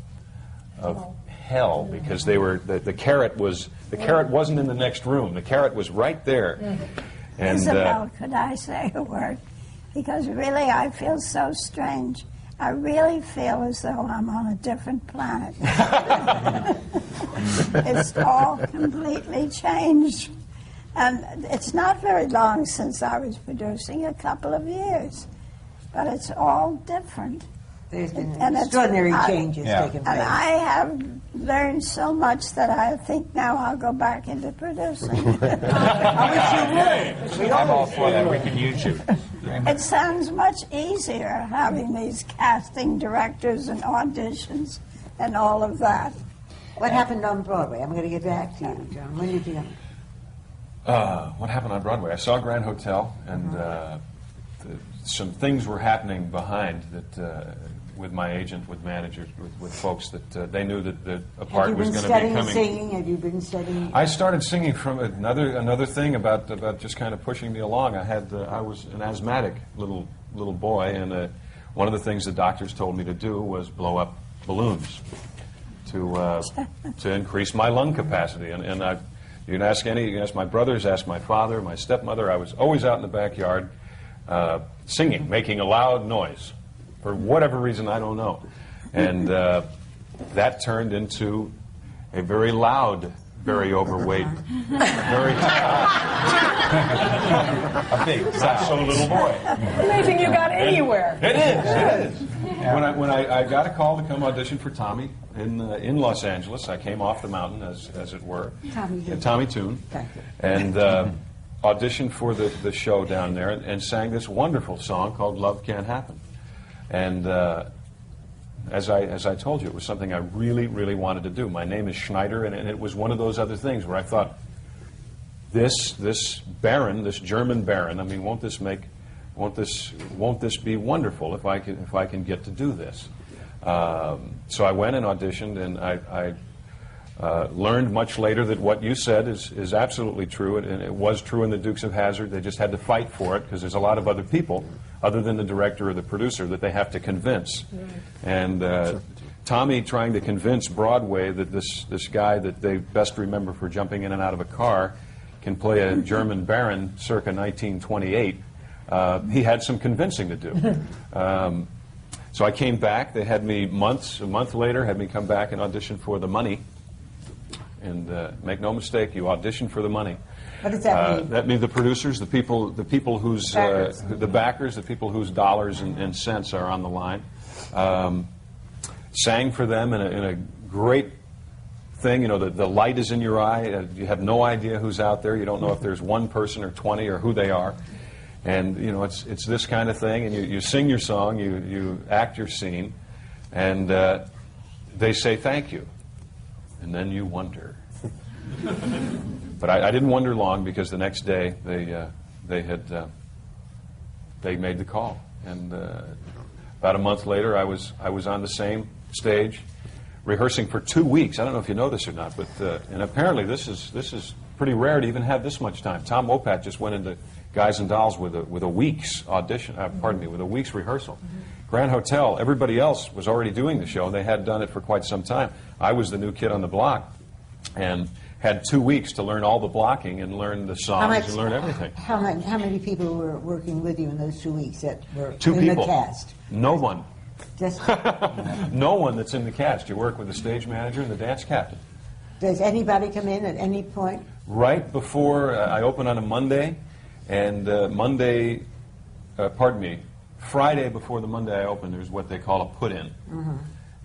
hell, because the carrot wasn't in the next room. The carrot was right there. And Isabel, could I say a word? Because really I feel so strange. I really feel as though I'm on a different planet. It's all completely changed. And it's not very long since I was producing, a couple of years. But it's all different. There's been extraordinary changes taking place. And I have learned so much that I think now I'll go back into producing. I wish you would. I'm all for that. We can use you. It sounds much easier having these casting directors and auditions and all of that. What happened on Broadway? I'm going to get back to you, John. When did you go? What happened on Broadway? I saw Grand Hotel, and some things were happening behind that with my agent, with managers, with folks that they knew that a part was going to be coming. Singing? Have you been studying? I started singing from another thing about just kind of pushing me along. I was an asthmatic little boy, and one of the things the doctors told me to do was blow up balloons to increase my lung capacity. And you can ask my brothers, ask my father, my stepmother. I was always out in the backyard singing, making a loud noise. For whatever reason, I don't know. And that turned into a very loud, very overweight, very a big, not so little boy. Amazing you got anywhere. It is. when I got a call to come audition for Tommy in Los Angeles, I came off the mountain, as it were. Tommy Tune. Thank you. And auditioned for the show down there and sang this wonderful song called Love Can't Happen. And as I told you, it was something I really, really wanted to do. My name is Schneider, and it was one of those other things where I thought, this Baron, this German Baron, I mean, won't this be wonderful if I can get to do this? So I went and auditioned, and I learned much later that what you said is absolutely true, and it was true in the Dukes of Hazzard. They just had to fight for it because there's a lot of other people, other than the director or the producer, that they have to convince. Right. And Tommy trying to convince Broadway that this guy that they best remember for jumping in and out of a car can play a German Baron circa 1928, he had some convincing to do. So I came back. They had me a month later, had me come back and audition for The Money. And make no mistake, you audition for the money. What does that mean? That means the producers, the people whose the backers, the people whose dollars and cents are on the line. Sang for them in a great thing. You know, the light is in your eye. You have no idea who's out there. You don't know if there's one person or 20 or who they are. And you know, it's this kind of thing. And you sing your song, you act your scene, and they say thank you. And then you wonder. But I didn't wonder long, because the next day they made the call, and about a month later I was on the same stage, rehearsing for 2 weeks. I don't know if you know this or not, but and apparently this is pretty rare to even have this much time. Tom Wopat just went into Guys and Dolls with a week's audition. With a week's rehearsal. Grand Hotel, everybody else was already doing the show. They had done it for quite some time. I was the new kid on the block, and had 2 weeks to learn all the blocking and learn the songs and learn everything. How many people were working with you in those 2 weeks that were Two in people. the cast? No one. Just No one that's in the cast. You work with the stage manager and the dance captain. Does anybody come in at any point? Right before I open on a Monday, and Friday before the Monday I open, there's what they call a put-in.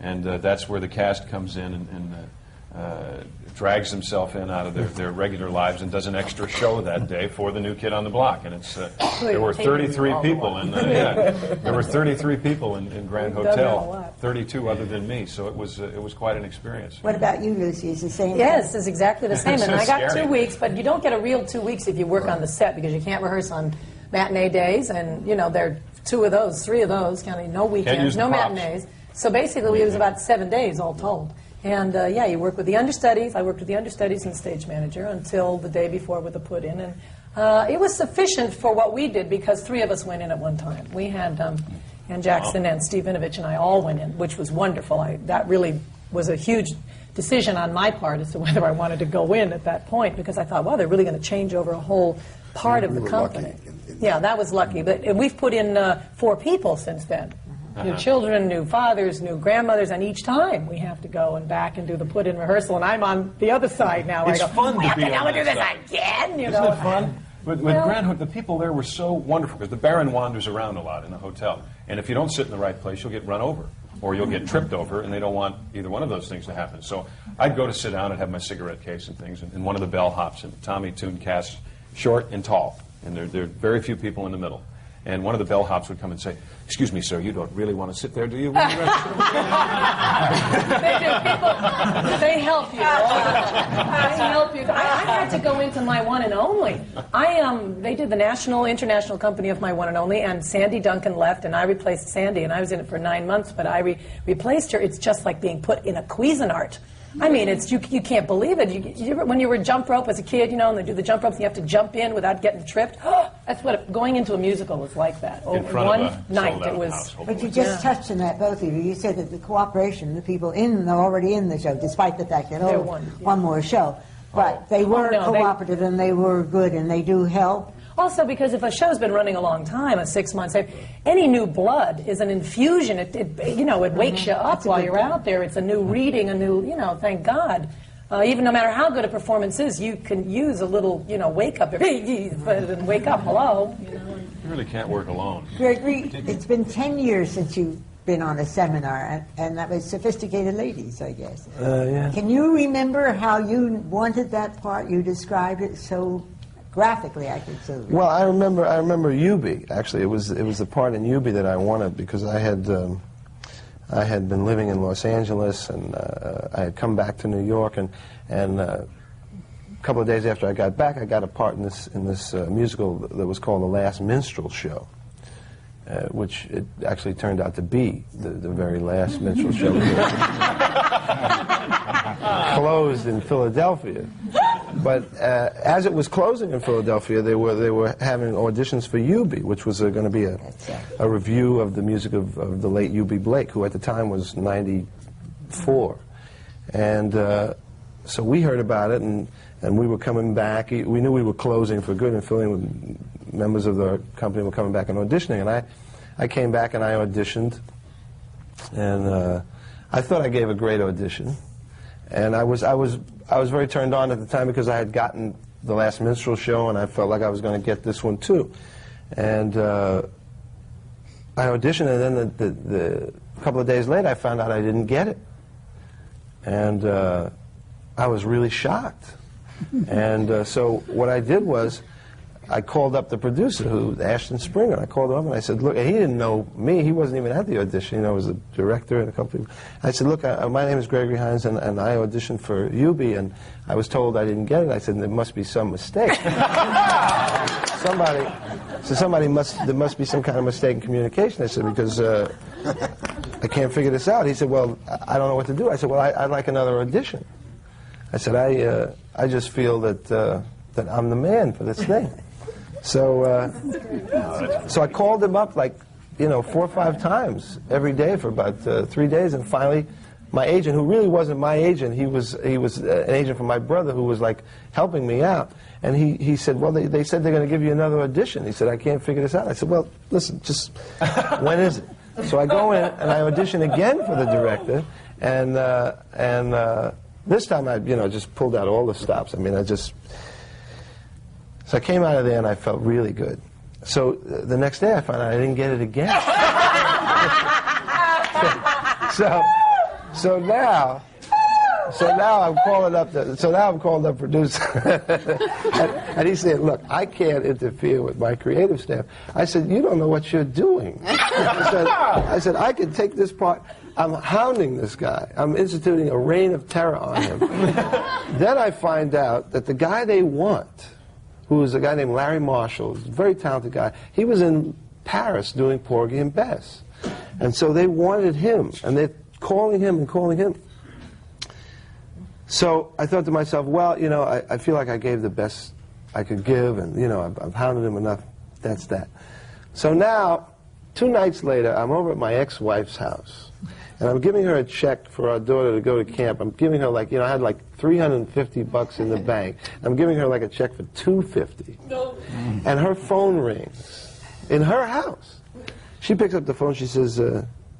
And that's where the cast comes in and drags himself in out of their regular lives and does an extra show that day for the new kid on the block. And it's there were 33 people, and there were 33 people in Grand Hotel, 32 other than me. So it was quite an experience. What about you, Lucie? Is the same? Yes, it's exactly the same. It's And so I got scary. 2 weeks, but you don't get a real 2 weeks if you work on the set, because you can't rehearse on matinee days, and you know there are 2 of those, 3 of those, counting no weekends, no matinees. So basically, it was about 7 days all told. And yeah, you work with the understudies. I worked with the understudies and the stage manager until the day before with the put-in. And it was sufficient for what we did, because 3 of us went in at one time. We had Ann Jackson and Steve Vinovich and I all went in, which was wonderful. That really was a huge decision on my part as to whether I wanted to go in at that point, because I thought, well, they're really going to change over a whole part of the company. Yeah, that was lucky. But we've put in 4 people since then. New children, new fathers, new grandmothers, and each time we have to go and back and do the put-in rehearsal, and I'm on the other side now. It's fun to be on now we do that this side. again, you Isn't know. it fun? With Grand Hotel, the people there were so wonderful, because the Baron wanders around a lot in the hotel, and if you don't sit in the right place, you'll get run over, or you'll get tripped over, and they don't want either one of those things to happen. So I'd go to sit down and have my cigarette case and things, and one of the bellhops, and Tommy Tune casts short and tall, and there are very few people in the middle. And one of the bellhops would come and say, "Excuse me, sir, you don't really want to sit there, do you?" They do. People, they help you. They help you. I had to go into my one and only. They did the national, international company of my one and only, and Sandy Duncan left, and I replaced Sandy, and I was in it for 9 months, but I replaced her. It's just like being put in a Cuisinart. I mean, you can't believe it. When you were jump rope as a kid, you know, and they do the jump ropes, and you have to jump in without getting tripped. That's what going into a musical was like that. In front one of a night sold-out it was. house, But you just touched on that, both of you. You said that the cooperation, the people already in the show, despite the fact that one more show, but they were cooperative and they were good and they do help. Also, because if a show's been running a long time, 6 months, any new blood is an infusion. It wakes you up while you're out there. It's a new reading, thank God. Even no matter how good a performance is, you can use a little, wake up, hello. You really can't work alone. Gregory, it's been 10 years since you been on a seminar, and that was Sophisticated Ladies, I guess. Yeah. Can you remember how you wanted that part? You described it so graphically, I think so. Well, I remember Obie. Actually, it was the part in Obie that I wanted because I had been living in Los Angeles, and I had come back to New York, and a couple of days after I got back, I got a part in this musical that was called The Last Minstrel Show, which it actually turned out to be the very last minstrel show. Closed in Philadelphia. But as it was closing in Philadelphia, they were having auditions for Obie, which was going to be a review of the music of the late Obie Blake, who at the time was 94. And so we heard about it, and we were coming back. We knew we were closing for good, and filling members of the company were coming back and auditioning. And I came back and I auditioned, and I thought I gave a great audition. And I was very turned on at the time because I had gotten The Last Minstrel Show, and I felt like I was going to get this one too. And I auditioned, and then the couple of days later, I found out I didn't get it, and I was really shocked. And so what I did was, I called up the producer, Ashton Springer. I called him up and I said, look, and he didn't know me. He wasn't even at the audition. You know, I was the director and a couple of people. I said, look, my name is Gregory Hines, and I auditioned for Obie, and I was told I didn't get it. I said, there must be some mistake. there must be some kind of mistake in communication. I said, because I can't figure this out. He said, well, I don't know what to do. I said, well, I'd like another audition. I said, I just feel that I'm the man for this thing. So I called him up 4 or 5 times every day for about 3 days, and finally, my agent, who really wasn't my agent, he was an agent for my brother who was helping me out, and he said, well, they said they're going to give you another audition. He said, I can't figure this out. I said, well, listen, just when is it? So I go in and I audition again for the director, and this time I just pulled out all the stops. I mean, So I came out of there and I felt really good. So the next day I found out I didn't get it again. so now I'm calling up the producer, and he said, "Look, I can't interfere with my creative staff." I said, "You don't know what you're doing." I said, "I can take this part. I'm hounding this guy. I'm instituting a reign of terror on him." Then I find out that the guy they want, who was a guy named Larry Marshall, a very talented guy, he was in Paris doing Porgy and Bess. And so they wanted him, and they're calling him and calling him. So I thought to myself, well, I feel like I gave the best I could give, and, I've hounded him enough. That's that. So now, 2 nights later, I'm over at my ex-wife's house, and I'm giving her a check for our daughter to go to camp. I'm giving her I had $350 in the bank. I'm giving her a check for $250. No. And her phone rings in her house. She picks up the phone. She says,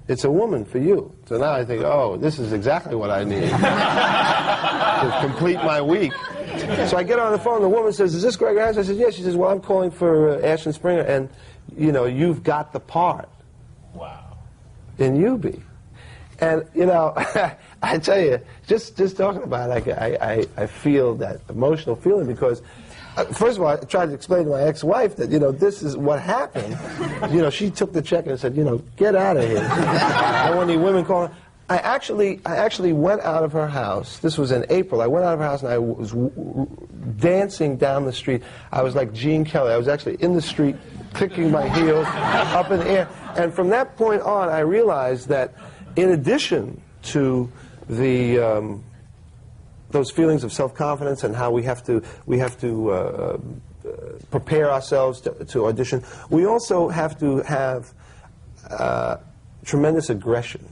"It's a woman for you." So now I think, oh, this is exactly what I need to complete my week. So I get on the phone. The woman says, "Is this Gregory Hines?" I said, "Yes." She says, "Well, I'm calling for Ashton Springer, and you've got the part." Wow. In Obie. And, I tell you, just talking about it, I feel that emotional feeling because, first of all, I tried to explain to my ex-wife that, this is what happened. She took the check and said, get out of here. I don't want any women calling. I actually went out of her house. This was in April. I went out of her house and I was dancing down the street. I was like Gene Kelly. I was actually in the street, kicking my heels up in the air. And from that point on, I realized that in addition to those feelings of self-confidence and how we have to prepare ourselves to audition, we also have to have tremendous aggression.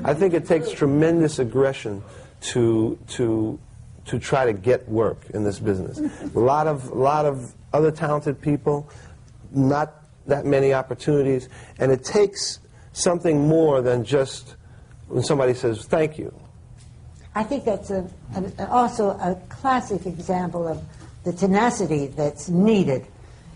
I think it takes tremendous aggression to try to get work in this business. A lot of other talented people, not that many opportunities, and it takes something more than just when somebody says thank you. I think that's also a classic example of the tenacity that's needed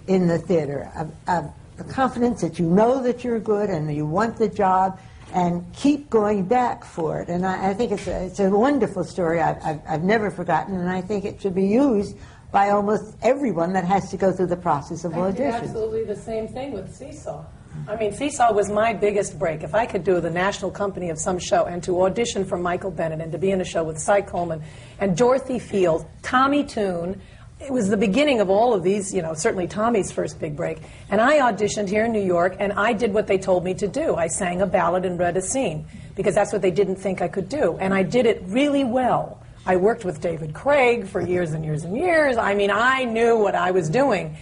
in the theater, of the confidence that you know that you're good and you want the job, and keep going back for it. And I think it's a wonderful story I've never forgotten, and I think it should be used by almost everyone that has to go through the process of I did audition. absolutely the same thing with Seesaw. I mean, Seesaw was my biggest break. If I could do the national company of some show and to audition for Michael Bennett and to be in a show with Cy Coleman and Dorothy Field, Tommy Toon, it was the beginning of all of these, you know, certainly Tommy's first big break. And I auditioned here in New York, and I did what they told me to do. I sang a ballad and read a scene, because that's what they didn't think I could do. And I did it really well. I worked with David Craig for years and years and years. I mean, I knew what I was doing.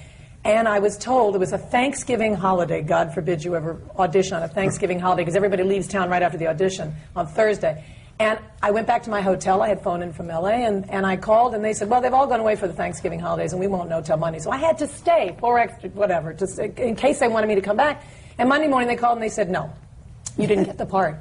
And I was told it was a Thanksgiving holiday. God forbid you ever audition on a Thanksgiving holiday, because everybody leaves town right after the audition on Thursday. And I went back to my hotel. I had phoned in from L.A., and I called, and they said, well, they've all gone away for the Thanksgiving holidays, and we won't know till Monday. So I had to stay, 4 extra, whatever, just in case they wanted me to come back. And Monday morning they called, and they said, no, you didn't get the part.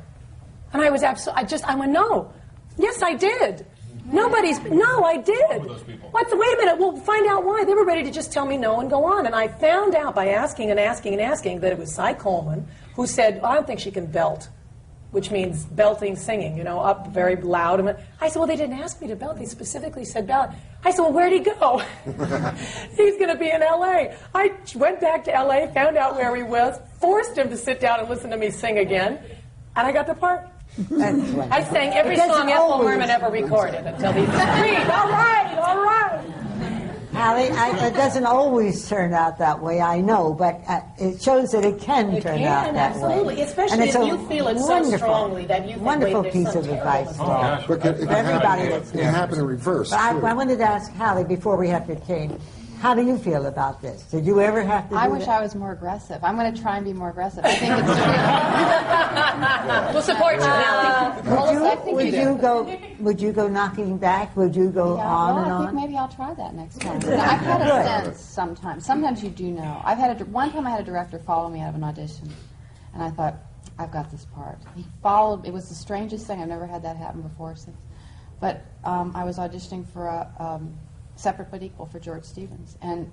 And I was I went, no. Yes, I did. No, I did. Wait a minute, we'll find out why. They were ready to just tell me no and go on. And I found out by asking and asking and asking that it was Cy Coleman who said, I don't think she can belt, which means belting, singing, you know, up very loud. I said, well, they didn't ask me to belt. They specifically said belt. I said, well, where'd he go? He's going to be in L.A. I went back to L.A., found out where he was, forced him to sit down and listen to me sing again, and I got the part. I sang every song Ethel Merman ever recorded until he agreed. All right. Hallie, it doesn't always turn out that way, I know, but it shows that it can turn out that way. Absolutely, especially if you feel it so strongly that you think, wonderful wait, piece of advice. But it can happen in reverse. But I wanted to ask Hallie before we have to change. How do you feel about this? Did you ever have to do I wish that? I was more aggressive. I'm going to try and be more aggressive. I think it's We'll support you, Hallie. Would you go knocking back? Would you go on and on? I think maybe I'll try that next time. I've had a sense sometimes. Sometimes you do know. One time I had a director follow me out of an audition, and I thought, I've got this part. He followed. It was the strangest thing. I've never had that happen before. But I was auditioning for a Separate But Equal for George Stevens, and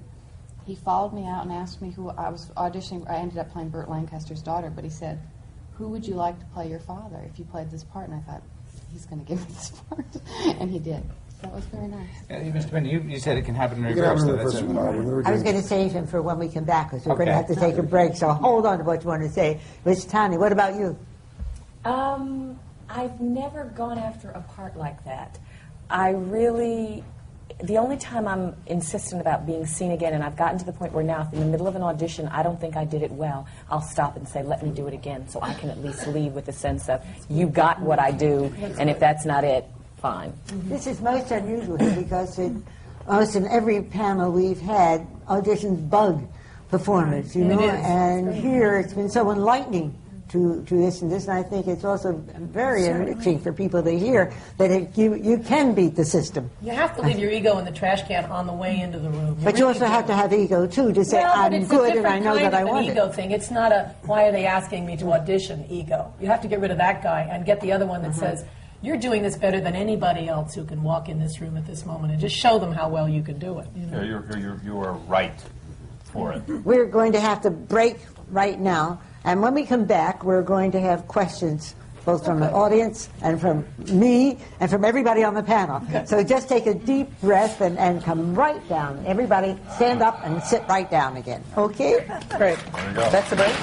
he followed me out and asked me who I was auditioning. I ended up playing Burt Lancaster's daughter, but he said, who would you like to play your father if you played this part? And I thought, he's going to give me this part. And he did. That was very nice. Mr. Bender, you said it can happen in You can reverse. have it in reverse. I was going to save him for when we come back, because we're going to have to take a break, so hold on to what you want to say. Miss Tanya, what about you? I've never gone after a part like that. The only time I'm insistent about being seen again, and I've gotten to the point where now, if in the middle of an audition I don't think I did it well, I'll stop and say, let me do it again, so I can at least leave with a sense of, you got what I do, and if that's not it, fine. This is most unusual because almost in every panel we've had, auditions bug performance, you know, and here it's been so enlightening to this and this, and I think it's also very enriching for people to hear that you can beat the system. You have to leave your ego in the trash can on the way into the room. But you also have to have ego, too, to say, I'm good and I know that I want it. It's a different kind of an ego thing. It's not a, why are they asking me to audition ego. You have to get rid of that guy and get the other one that says, you're doing this better than anybody else who can walk in this room at this moment, and just show them how well you can do it. You know? You are right for it. We're going to have to break right now. And when we come back, we're going to have questions both from the audience and from me and from everybody on the panel. So just take a deep breath and come right down. Everybody stand up and sit right down again. Okay? Great. That's the break.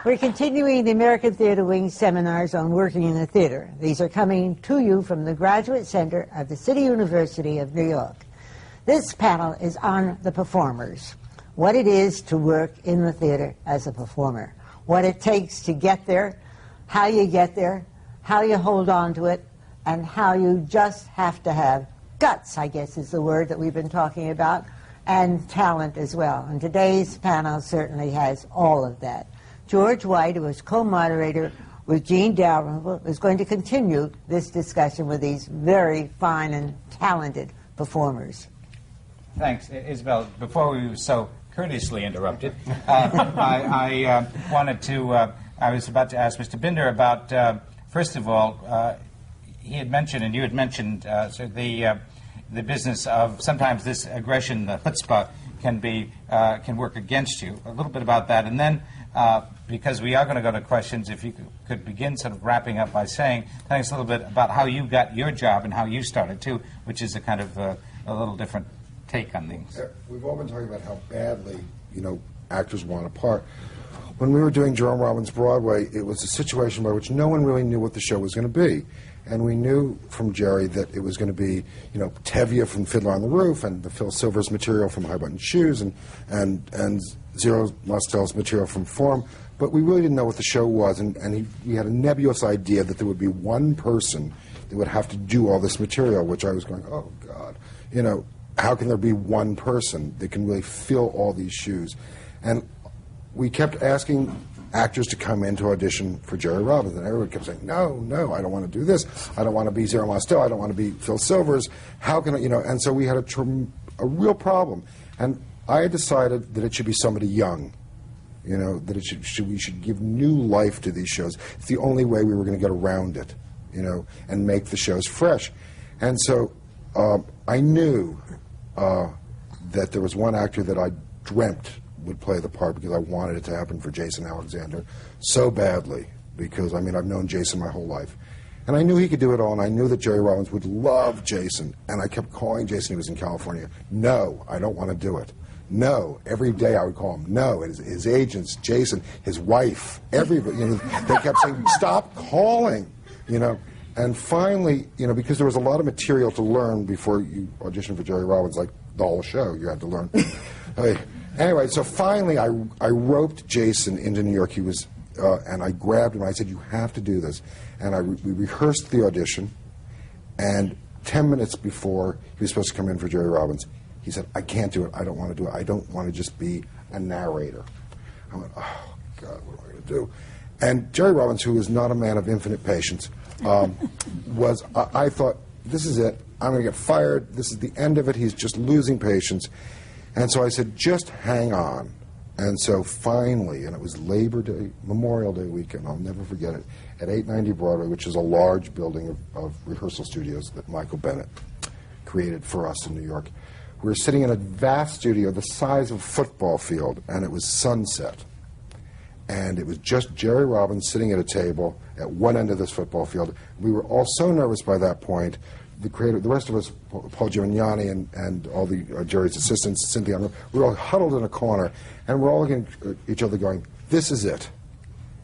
We're continuing the American Theater Wing seminars on working in the theater. These are coming to you from the Graduate Center of the City University of New York. This panel is on the performers. What it is to work in the theater as a performer, what it takes to get there, how you get there, how you hold on to it, and how you just have to have guts, I guess is the word that we've been talking about, and talent as well. And today's panel certainly has all of that. George White, who was co-moderator with Jean Dalrymple, is going to continue this discussion with these very fine and talented performers. Thanks, Isabel. Before we were so courteously interrupted, I wanted to, I was about to ask Mr. Binder about, first of all, he had mentioned, and you had mentioned, the business of sometimes this aggression, the chutzpah, can work against you. A little bit about that. And then because we are going to go to questions, if you could begin sort of wrapping up by telling us a little bit about how you got your job and how you started, too, which is a kind of a little different take on things. We've all been talking about how badly, actors want a part. When we were doing Jerome Robbins Broadway, it was a situation by which no one really knew what the show was going to be. And we knew from Jerry that it was going to be, Tevye from Fiddler on the Roof and the Phil Silvers material from High Button Shoes and Zero Mostel's material from Form. But we really didn't know what the show was, and we had a nebulous idea that there would be one person that would have to do all this material, which I was going, oh, God, how can there be one person that can really fill all these shoes? And we kept asking actors to come in to audition for Jerry Robbins, and everyone kept saying, no, I don't want to do this. I don't want to be Zero Mostel. I don't want to be Phil Silvers. How can I, and so we had a real problem. And I had decided that it should be somebody young, that we should give new life to these shows. It's the only way we were going to get around it, and make the shows fresh. And so I knew that there was one actor that I dreamt would play the part because I wanted it to happen for Jason Alexander so badly, because, I've known Jason my whole life. And I knew he could do it all, and I knew that Jerry Robbins would love Jason. And I kept calling Jason, he was in California. No, I don't want to do it. No, every day I would call him. No, his agents, Jason, his wife, everybody. They kept saying, stop calling, And finally, because there was a lot of material to learn before you auditioned for Jerry Robbins, like the whole show, you had to learn. Anyway, so finally I roped Jason into New York. He was, and I grabbed him. I said, you have to do this. And we rehearsed the audition, and 10 minutes before he was supposed to come in for Jerry Robbins, he said, I can't do it. I don't want to do it. I don't want to just be a narrator. I went, oh, God, what am I going to do? And Jerry Robbins, who is not a man of infinite patience, I thought, this is it. I'm going to get fired. This is the end of it. He's just losing patience. And so I said, just hang on. And so finally, and it was Labor Day, Memorial Day weekend, I'll never forget it, at 890 Broadway, which is a large building of rehearsal studios that Michael Bennett created for us in New York. We were sitting in a vast studio the size of a football field, and it was sunset. And it was just Jerry Robbins sitting at a table at one end of this football field. We were all so nervous by that point. The rest of us, Paul Giovanni and all Jerry's assistants, Cynthia, we were all huddled in a corner, and we're all looking at each other going, this is it.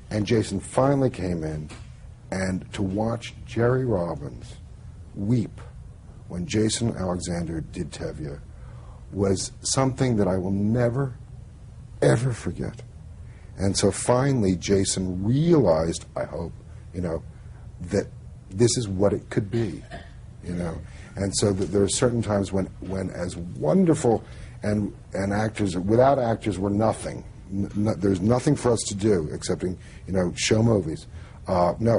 And Jason finally came in, and to watch Jerry Robbins weep when Jason Alexander did Tevye was something that I will never, ever forget. And so finally Jason realized, I hope, that this is what it could be. And so there are certain times when as wonderful and actors, without actors, we're nothing. There's nothing for us to do excepting, show movies. Show Let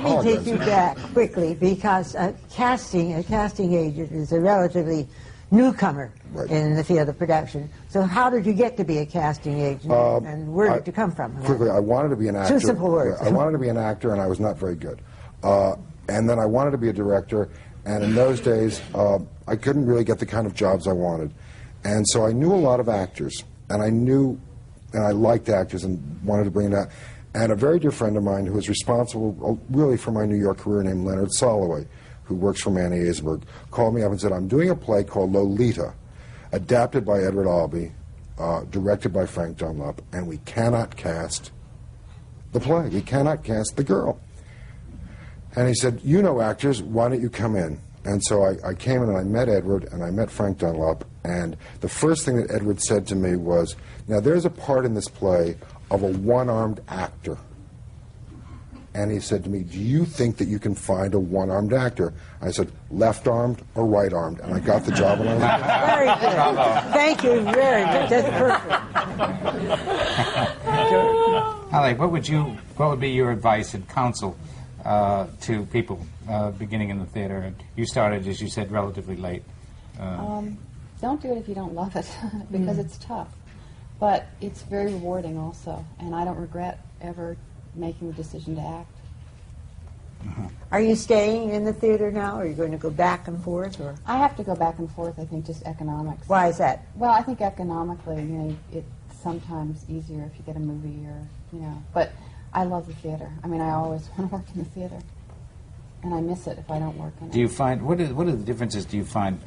me take you back quickly, because a casting agent is a relatively newcomer in the field of production. So how did you get to be a casting agent, and where did you come from? Quickly, I wanted to be an actor. Two simple words. I wanted to be an actor, and I was not very good. And then I wanted to be a director, and in those days, I couldn't really get the kind of jobs I wanted. And so I knew a lot of actors, and I liked actors and wanted to bring it out. And a very dear friend of mine who was responsible really for my New York career named Leonard Soloway, who works for Manny Azenberg, called me up and said, I'm doing a play called Lolita, adapted by Edward Albee, directed by Frank Dunlop, and we cannot cast the play. We cannot cast the girl. And he said, you know actors, why don't you come in? And so I came in and I met Edward and I met Frank Dunlop, and the first thing that Edward said to me was, now there's a part in this play of a one-armed actor. And he said to me, do you think that you can find a one-armed actor? I said, left-armed or right-armed? And I got the job. And I was very good. Bravo. Thank you very much. That's perfect. Hallie, what would be your advice and counsel to people beginning in the theater? You started, as you said, relatively late. Don't do it if you don't love it, because it's tough. But it's very rewarding also, and I don't regret ever making the decision to act. Are you staying in the theater now, or are you going to go back and forth? Or? I have to go back and forth, I think, just economics. Why is that? Well, I think economically, it's sometimes easier if you get a movie or, you know. But I love the theater. I mean, I always want to work in the theater. And I miss it if I don't work in it. Do you find, what are the differences do you find,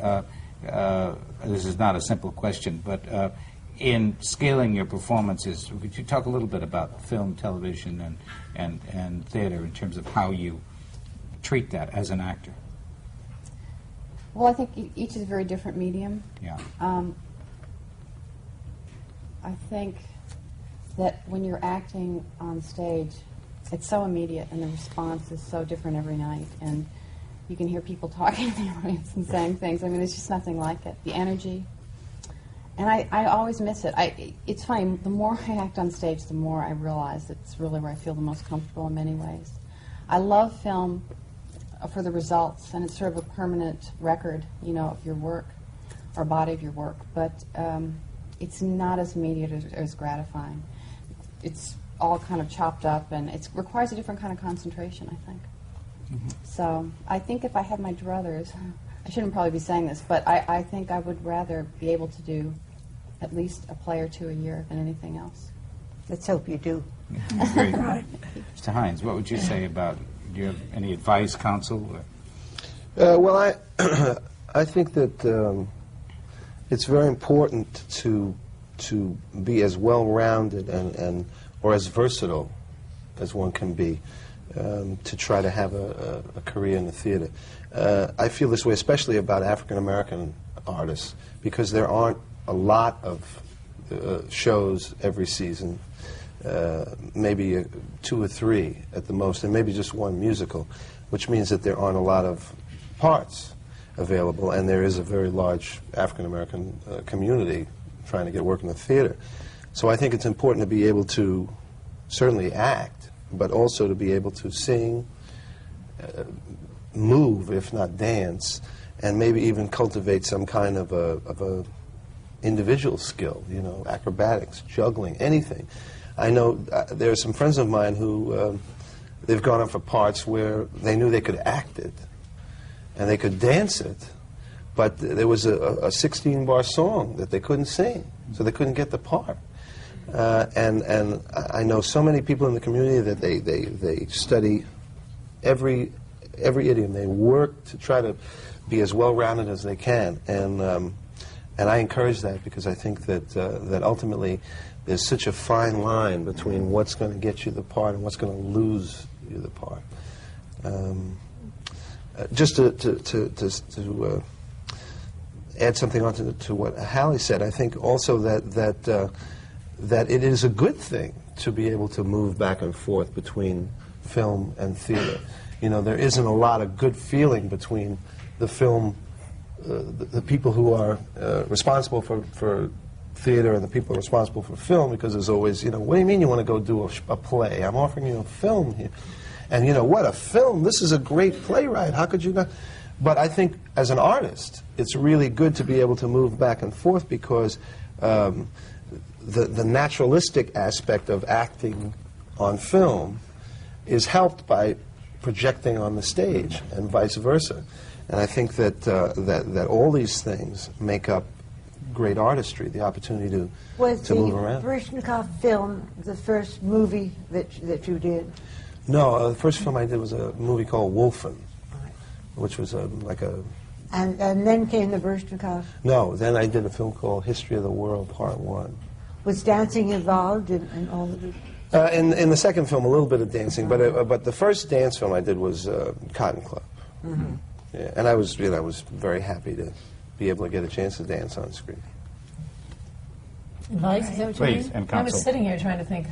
this is not a simple question, but in scaling your performances, could you talk a little bit about film, television, and theater in terms of how you treat that as an actor? Well, I think each is a very different medium. Yeah. I think that when you're acting on stage, it's so immediate and the response is so different every night, and you can hear people talking in the audience and saying things. I mean, there's just nothing like it. The energy. And I always miss it. It's funny, the more I act on stage, the more I realize it's really where I feel the most comfortable in many ways. I love film for the results, and it's sort of a permanent record, you know, of your work, or body of your work, but it's not as immediate as gratifying. It's all kind of chopped up, and it requires a different kind of concentration, I think. Mm-hmm. So I think if I had my druthers, I shouldn't probably be saying this, but I think I would rather be able to do at least a play or two a year than anything else. Let's hope you do. Great. Mr. Hines, what would you say about, do you have any advice, counsel? Well, I think that it's very important to be as well-rounded and or as versatile as one can be to try to have a career in the theater. I feel this way especially about African-American artists, because there aren't a lot of shows every season, maybe 2 or 3 at the most, and maybe just 1 musical, which means that there aren't a lot of parts available, and there is a very large African-American community trying to get work in the theater. So I think it's important to be able to certainly act, but also to be able to sing, move, if not dance, and maybe even cultivate some kind of a individual skill, you know, acrobatics, juggling, anything. I know there are some friends of mine who they've gone up for parts where they knew they could act it and they could dance it, but there was a 16-bar song that they couldn't sing, so they couldn't get the part. And I know so many people in the community that they study every idiom. They work to try to be as well-rounded as they can, and I encourage that, because I think that that ultimately there's such a fine line between what's going to get you the part and what's going to lose you the part. Just to add something on to what Hallie said, I think also that it is a good thing to be able to move back and forth between film and theater. You know, there isn't a lot of good feeling between the film, the people who are responsible for theater and the people responsible for film, because there's always, you know, what do you mean you want to go do a play? I'm offering you a film here. And, you know, what, a film? This is a great playwright. How could you not? But I think as an artist, it's really good to be able to move back and forth, because the naturalistic aspect of acting on film is helped by projecting on the stage, and vice versa. And I think that all these things make up great artistry, the opportunity to move around. Was the Baryshnikov film the first movie that you did? No, the first film I did was a movie called Wolfen, which was like a... And then came the Baryshnikov? No, then I did a film called History of the World, Part 1. Was dancing involved in all of it? In the second film, a little bit of dancing, but the first dance film I did was Cotton Club. Mm-hmm. Yeah, and I was very happy to be able to get a chance to dance on screen. Advice? Is that what you Please, mean? and counsel. I was sitting here trying to think,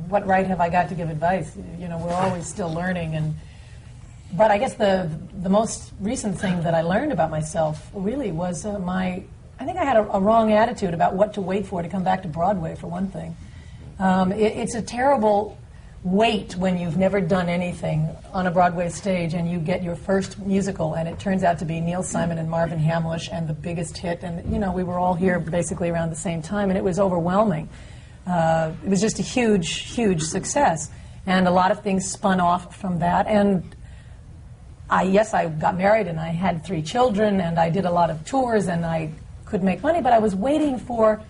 what right have I got to give advice? You know, we're always still learning, but I guess the most recent thing that I learned about myself really was I think I had a wrong attitude about what to wait for to come back to Broadway, for one thing. It's a terrible wait when you've never done anything on a Broadway stage and you get your first musical and it turns out to be Neil Simon and Marvin Hamlish and the biggest hit, and you know, we were all here basically around the same time, and it was overwhelming. It was just a huge success, and a lot of things spun off from that. And I got married and I had 3 children and I did a lot of tours and I could make money, but I was waiting for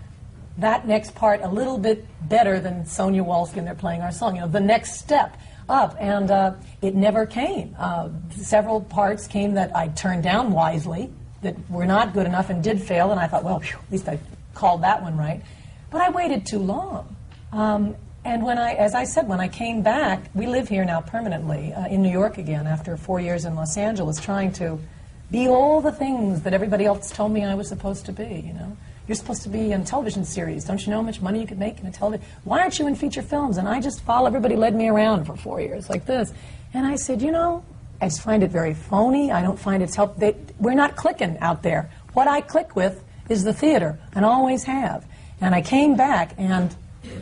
that next part a little bit better than Sonia Walskin, they're playing our song, you know, the next step up, and it never came. Several parts came that I turned down wisely, that were not good enough and did fail, and I thought, well, phew, at least I called that one right. But I waited too long. And when as I said, when I came back, we live here now permanently in New York again after 4 years in Los Angeles, trying to be all the things that everybody else told me I was supposed to be, you know. You're supposed to be in a television series. Don't you know how much money you could make in a television? Why aren't you in feature films? And I just everybody led me around for 4 years like this. And I said, you know, I just find it very phony. I don't find it's help. We're not clicking out there. What I click with is the theater, and always have. And I came back, and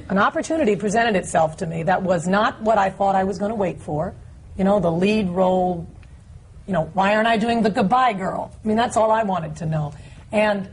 an opportunity presented itself to me that was not what I thought I was going to wait for. You know, the lead role, you know, why aren't I doing the Goodbye Girl? I mean, that's all I wanted to know. And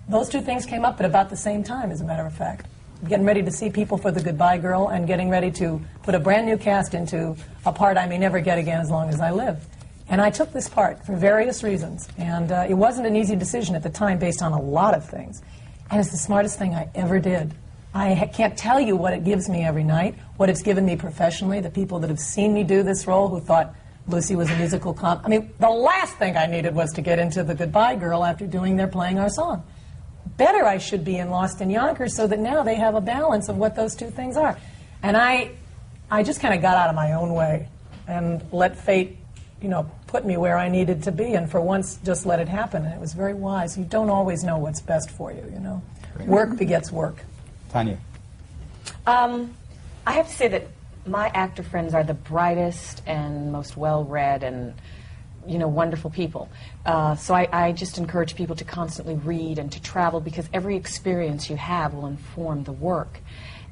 those two things came up at about the same time, as a matter of fact. Getting ready to see people for the Goodbye Girl and getting ready to put a brand new cast into a part I may never get again as long as I live. And I took this part for various reasons. And it wasn't an easy decision at the time based on a lot of things. And it's the smartest thing I ever did. I can't tell you what it gives me every night, what it's given me professionally, the people that have seen me do this role who thought Lucy was a musical I mean, the last thing I needed was to get into the Goodbye Girl after doing their Playing Our Song. Better I should be in Lost in Yonkers so that now they have a balance of what those two things are. And I just kind of got out of my own way and let fate, you know, put me where I needed to be, and for once just let it happen. And it was very wise. You don't always know what's best for you, you know. Work begets work. Tonya. I have to say that my actor friends are the brightest and most well-read and, you know, wonderful people. So I just encourage people to constantly read and to travel, because every experience you have will inform the work.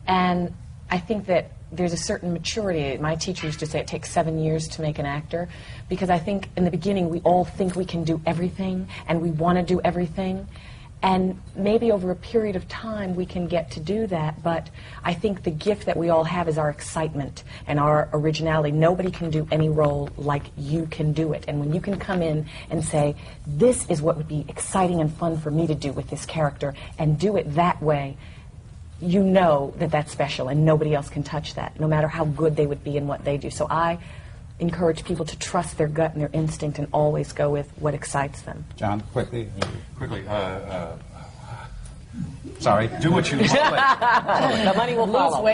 And I think that there's a certain maturity. My teacher used to say it takes 7 years to make an actor, because I think in the beginning we all think we can do everything and we want to do everything. And maybe over a period of time we can get to do that, but I think the gift that we all have is our excitement and our originality. Nobody can do any role like you can do it. And when you can come in and say, this is what would be exciting and fun for me to do with this character, and do it that way, you know that that's special and nobody else can touch that, no matter how good they would be in what they do. So I encourage people to trust their gut and their instinct and always go with what excites them. John, quickly. Quickly. Sorry. Do what you love. The money will follow.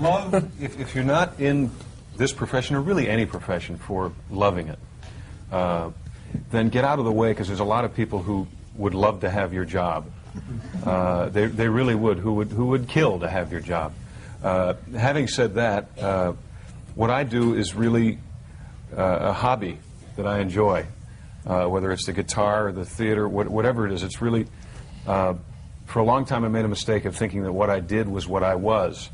Love, if you're not in this profession, or really any profession, for loving it, then get out of the way, because there's a lot of people who would love to have your job. They really would, who would kill to have your job. Having said that, what I do is really a hobby that I enjoy, whether it's the guitar or the theater, whatever it is. It's really, for a long time I made a mistake of thinking that what I did was what I was.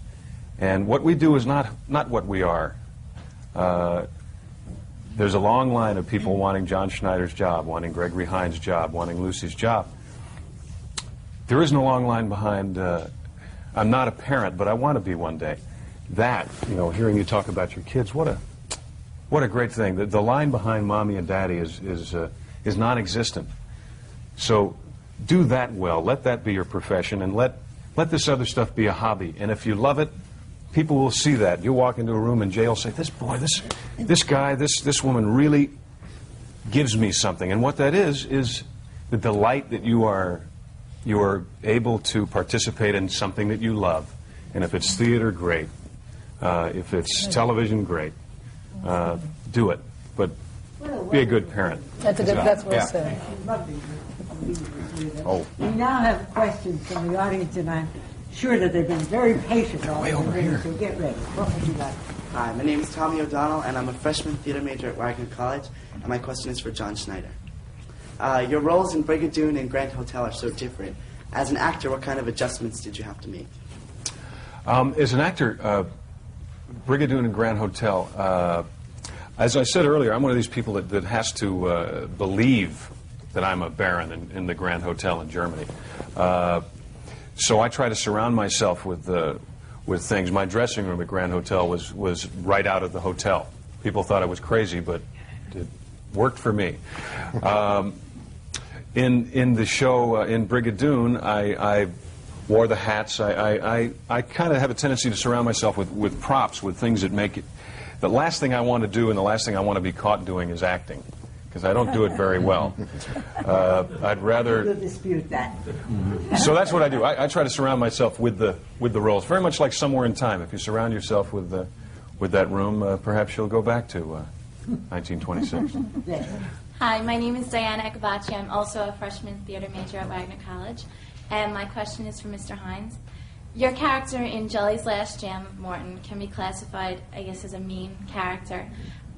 And what we do is not what we are. There's a long line of people wanting John Schneider's job, wanting Gregory Hines' job, wanting Lucie's job. There isn't a long line behind, I'm not a parent, but I want to be one day. That, you know, hearing you talk about your kids, what a great thing. The line behind mommy and daddy is non-existent. So do that well. Let that be your profession, and let this other stuff be a hobby. And if you love it, people will see that. You walk into a room in jail, say, this guy, this woman really gives me something. And what that is the delight that you are able to participate in something that you love. And if it's theater, great. If it's television, great. Do it, but be a good parent. That's well said. Oh. We now have questions from the audience, and I'm sure that they've been very patient all over here. So get ready. What would you like? Hi, my name is Tommy O'Donnell, and I'm a freshman theater major at Wagner College, and my question is for John Schneider. Your roles in Brigadoon and Grand Hotel are so different. As an actor, what kind of adjustments did you have to make? As an actor, Brigadoon and Grand Hotel, as I said earlier, I'm one of these people that has to believe that I'm a baron in the Grand Hotel in Germany. So I try to surround myself with things. My dressing room at Grand Hotel was right out of the hotel. People thought I was crazy, but it worked for me. In the show in Brigadoon, wore the hats. I kind of have a tendency to surround myself with props, with things that make it. The last thing I want to do and the last thing I want to be caught doing is acting, because I don't do it very well. I'd rather. We'll dispute that. So that's what I do. I try to surround myself with the roles, very much like Somewhere in Time. If you surround yourself with that room, perhaps you'll go back to 1926. Hi, my name is Diana Ekabachi. I'm also a freshman theater major at Wagner College, and my question is for Mr. Hines. Your character in Jelly's Last Jam, Morton, can be classified, I guess, as a mean character.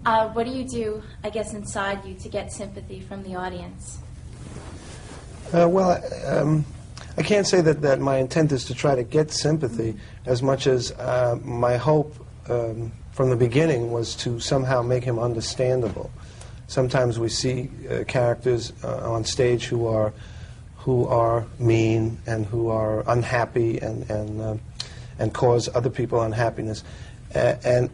What do you do, I guess, inside you to get sympathy from the audience? Well, I can't say that my intent is to try to get sympathy as much as my hope from the beginning was to somehow make him understandable. Sometimes we see characters on stage who are mean and who are unhappy and cause other people unhappiness. And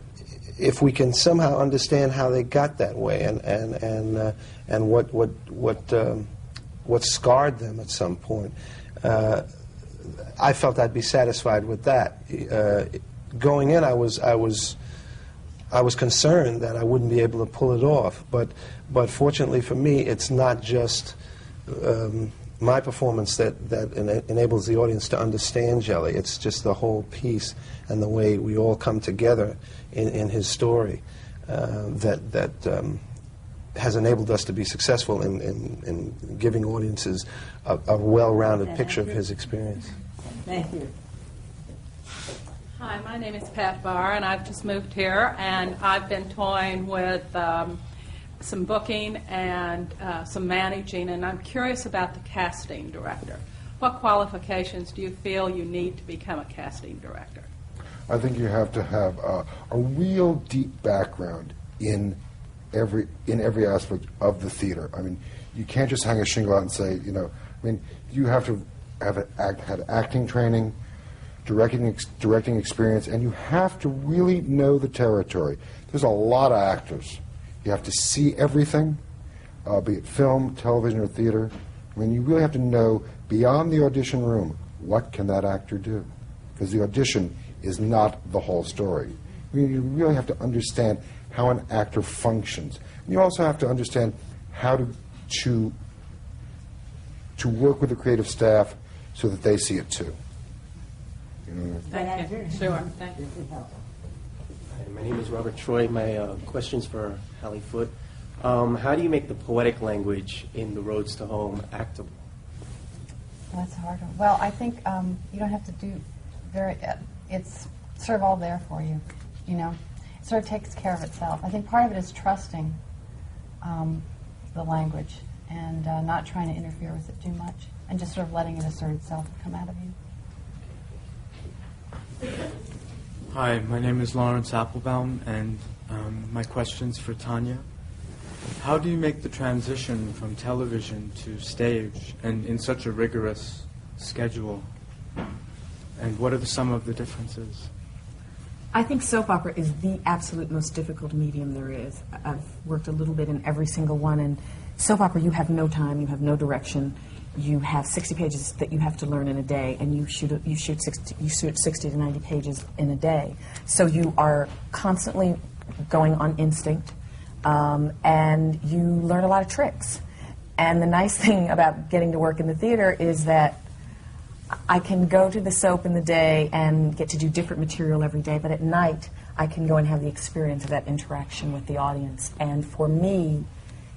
if we can somehow understand how they got that way and what scarred them at some point, I felt I'd be satisfied with that. Going in, I was concerned that I wouldn't be able to pull it off, but fortunately for me, it's not just my performance that enables the audience to understand Jelly. It's just the whole piece and the way we all come together in his story that has enabled us to be successful in giving audiences a well-rounded picture of his experience. Thank you. Hi, my name is Pat Barr, and I've just moved here, and I've been toying with some booking and some managing, and I'm curious about the casting director. What qualifications do you feel you need to become a casting director? I think you have to have a real deep background in every aspect of the theater. I mean, you can't just hang a shingle out and say, you have to have had acting training, directing experience, and you have to really know the territory. There's a lot of actors. You have to see everything, be it film, television, or theater. I mean, you really have to know, beyond the audition room, what can that actor do? Because the audition is not the whole story. I mean, you really have to understand how an actor functions. And you also have to understand how to work with the creative staff so that they see it too. Thank you. Sure. Thank you. Hi, my name is Robert Troy. My question's for Hallie Foote. How do you make the poetic language in The Roads to Home actable? That's a hard one. Well, I think you don't have to do it's sort of all there for you, It sort of takes care of itself. I think part of it is trusting the language and not trying to interfere with it too much and just sort of letting it assert itself and come out of you. Hi, my name is Lawrence Applebaum, and my question's for Tonya. How do you make the transition from television to stage and in such a rigorous schedule? And what are some of the differences? I think soap opera is the absolute most difficult medium there is. I've worked a little bit in every single one, and soap opera, you have no time, you have no direction. You have 60 pages that you have to learn in a day, and you shoot 60 to 90 pages in a day. So you are constantly going on instinct, and you learn a lot of tricks. And the nice thing about getting to work in the theater is that I can go to the soap in the day and get to do different material every day, but at night I can go and have the experience of that interaction with the audience. And for me,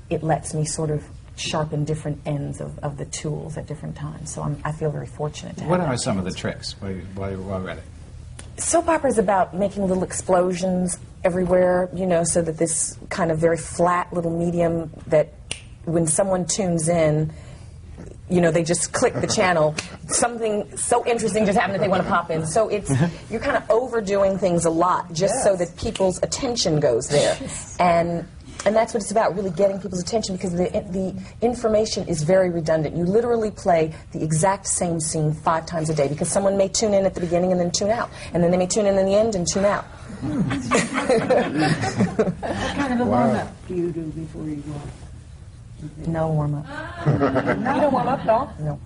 it lets me sort of sharpen different ends of the tools at different times. So I feel very fortunate to have What are that some of chance. the tricks while we're at it? Soap opera is about making little explosions everywhere, so that this kind of very flat little medium that when someone tunes in, they just click the channel. Something so interesting just happened that they want to pop in. So you're kind of overdoing things a lot just so that people's attention goes there. And that's what it's about, really getting people's attention, because the information is very redundant. You literally play the exact same scene 5 times a day, because someone may tune in at the beginning and then tune out. And then they may tune in the end and tune out. What kind of a warm-up do you do before you go on? No warm-up. You don't warm up at all? No.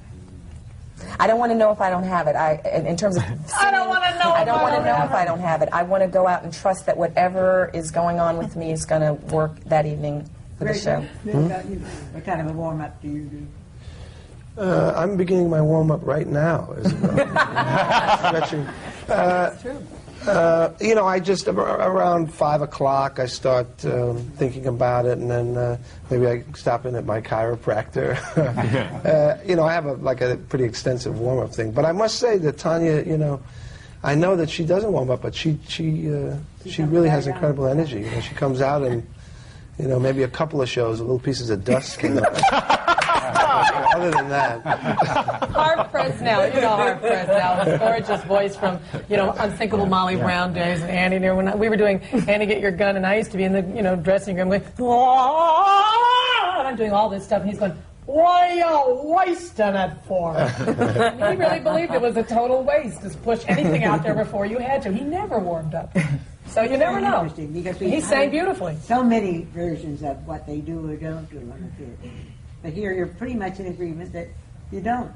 I don't want to know if I don't have it. In terms of singing, I don't want to know. I don't want to know if I don't have it. I want to go out and trust that whatever is going on with me is going to work that evening for the show. What kind of a warm-up do you do? I'm beginning my warm-up right now. Stretching. That's true. You know, I just, around 5 o'clock, I start thinking about it, and then maybe I stop in at my chiropractor. You know, I have a pretty extensive warm-up thing. But I must say that Tonya, you know, I know that she doesn't warm up, but she really has incredible energy. You know, she comes out and, you know, maybe a couple of shows, little pieces of dust came up. Other than that. Harv Fresnel, you know Harv Fresnel, his gorgeous voice from, you know, Unthinkable Molly Brown days, and Annie there. When we were doing Annie Get Your Gun, and I used to be in the, you know, dressing room going, "Whoa!" and I'm doing all this stuff, and he's going, "What are you wasting it for?" And he really believed it was a total waste to push anything out there before you had to. He never warmed up. So you never know. Because he sang beautifully. So many versions of what they do or don't do on the theater. But here you're pretty much in agreement that you don't.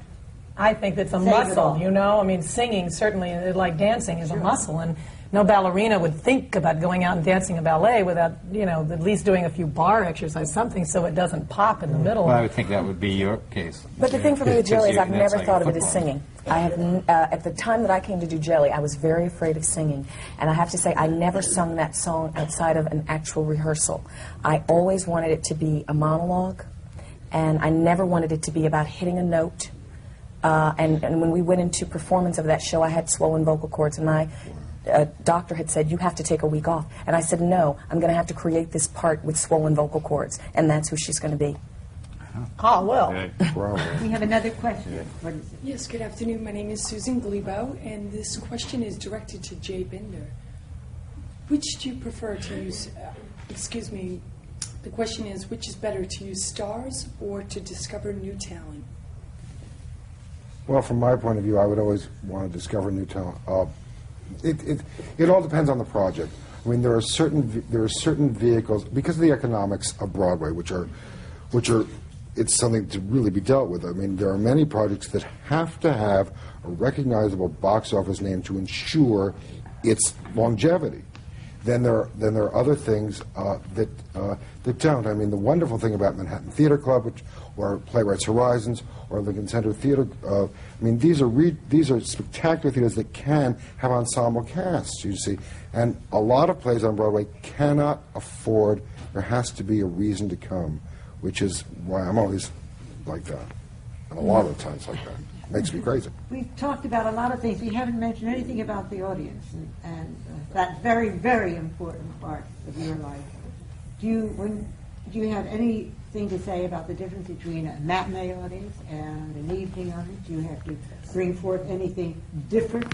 I think that's a Save it muscle, all. you know? I mean, singing certainly, like dancing, is a muscle. And no ballerina would think about going out and dancing a ballet without, you know, at least doing a few bar exercise, something so it doesn't pop in the middle. Well, I would think that would be your case. But the thing for me with Jelly is I've That's never like thought of it as football. singing. I have, at the time that I came to do Jelly, I was very afraid of singing. And I have to say, I never sung that song outside of an actual rehearsal. I always wanted it to be a monologue, and I never wanted it to be about hitting a note. And when we went into performance of that show, I had swollen vocal cords, and my doctor had said, "You have to take a week off." And I said, "No, I'm going to have to create this part with swollen vocal cords," and that's who she's going to be. Oh, well. We have another question. What is it? Yes, good afternoon. My name is Susan Glebo, and this question is directed to Jay Binder. Which do you prefer to use, excuse me, the question is, which is better, to use stars or to discover new talent? Well, from my point of view, I would always want to discover new talent. It all depends on the project. I mean, there are certain vehicles, because of the economics of Broadway, which are it's something to really be dealt with. I mean, there are many projects that have to have a recognizable box office name to ensure its longevity. Then there are other things that don't. I mean, the wonderful thing about Manhattan Theater Club, or Playwrights Horizons, or Lincoln Center Theater, I mean, these are spectacular theaters that can have ensemble casts, you see. And a lot of plays on Broadway cannot afford, there has to be a reason to come, which is why I'm always like that. And a lot of times like that. It makes me crazy. We've talked about a lot of things. We haven't mentioned anything about the audience and that very, very important part of your life. Do you have anything to say about the difference between a matinee audience and an evening audience? Do you have to bring forth anything different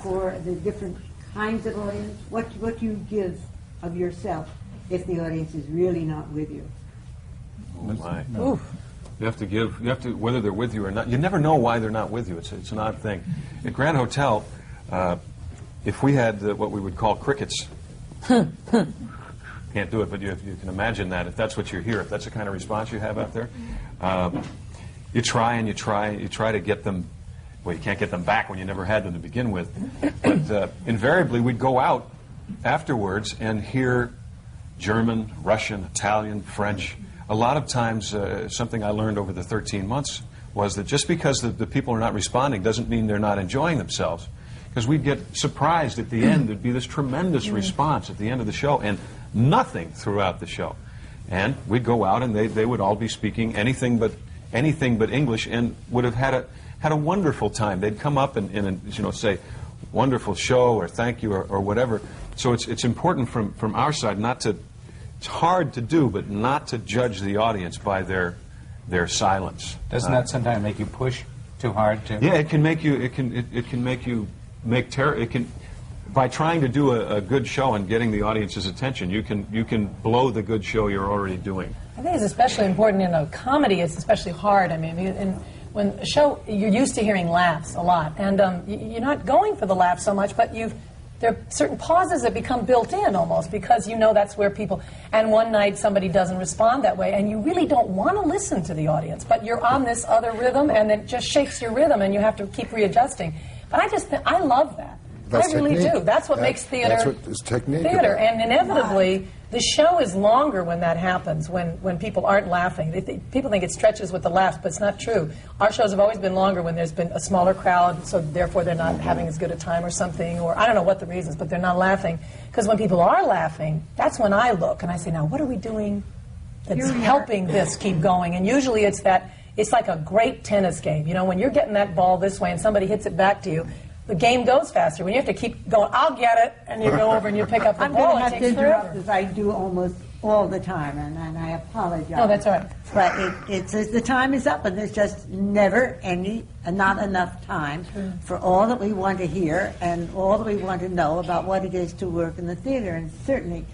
for the different kinds of audience? What do you give of yourself if the audience is really not with you? Oh, my. Oof. You have to, whether they're with you or not, you never know why they're not with you. It's an odd thing. At Grand Hotel, if we had what we would call crickets, can't do it, but you can imagine that, if that's what you hear, if that's the kind of response you have out there, you try and you try to get them, well, you can't get them back when you never had them to begin with, but invariably we'd go out afterwards and hear German, Russian, Italian, French. A lot of times, something I learned over the 13 months was that just because the people are not responding doesn't mean they're not enjoying themselves. Because we'd get surprised at the end. There'd be this tremendous response at the end of the show, and nothing throughout the show. And we'd go out, and they would all be speaking anything but English, and would have had a wonderful time. They'd come up and say, "Wonderful show," or "Thank you," or whatever. So it's important from our side not to. It's hard to do, but not to judge the audience by their silence. Doesn't that sometimes make you push too hard too? Yeah, it can make you. It can make you make terror. It can, by trying to do a good show and getting the audience's attention, you can blow the good show you're already doing. I think it's especially important in a comedy. It's especially hard. I mean, when a show, you're used to hearing laughs a lot, and you're not going for the laugh so much, but you've there are certain pauses that become built in almost because you know that's where people, and one night somebody doesn't respond that way and you really don't want to listen to the audience, but you're on this other rhythm and it just shakes your rhythm and you have to keep readjusting. But I love that. That's I really technique. do. That's what makes theater That's what is technique theater. about. And inevitably, the show is longer when that happens, when people aren't laughing. People think it stretches with the laughs, but it's not true. Our shows have always been longer when there's been a smaller crowd, so therefore they're not having as good a time or something, or I don't know what the reasons, but they're not laughing. Because when people are laughing, that's when I look and I say, now what are we doing that's helping this keep going? And usually it's like a great tennis game. You know, when you're getting that ball this way and somebody hits it back to you, the game goes faster. When you have to keep going, I'll get it, and you go over and you pick up the I'm ball, going to it have to takes interrupt forever. as I do almost all the time, and I apologize. No, that's all right. But it's the time is up, and there's just never not enough time for all that we want to hear and all that we want to know about what it is to work in the theater. And certainly,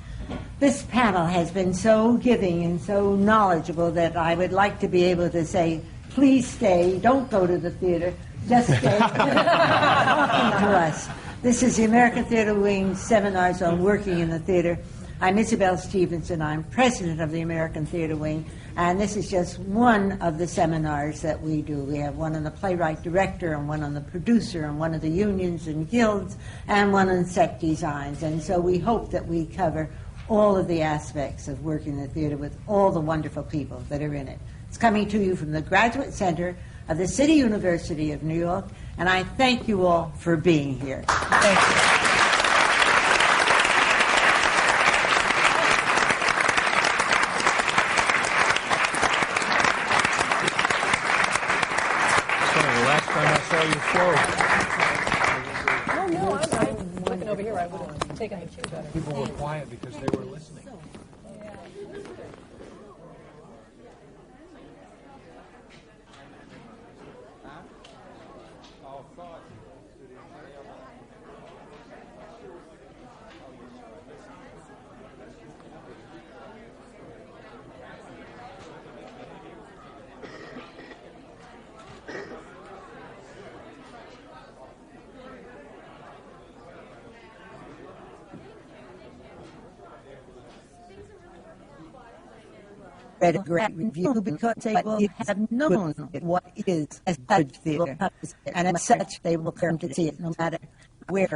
this panel has been so giving and so knowledgeable that I would like to be able to say, please stay, don't go to the theater. Just stay talking to us. This is the American Theater Wing seminars on working in the theater. I'm Isabelle Stevenson. I'm president of the American Theater Wing, and this is just one of the seminars that we do. We have one on the playwright director, and one on the producer, and one of the unions and guilds, and one on set designs. And so we hope that we cover all of the aspects of working in the theater with all the wonderful people that are in it. It's coming to you from the Graduate Center of the City University of New York, and I thank you all for being here. Thank you. The last time I saw you flow. Oh, no, I'm looking over here. I would have taken the cue better. People were quiet because they were listening. Read a great review because they will have known what is as good theater, and as such they will come to see it no matter where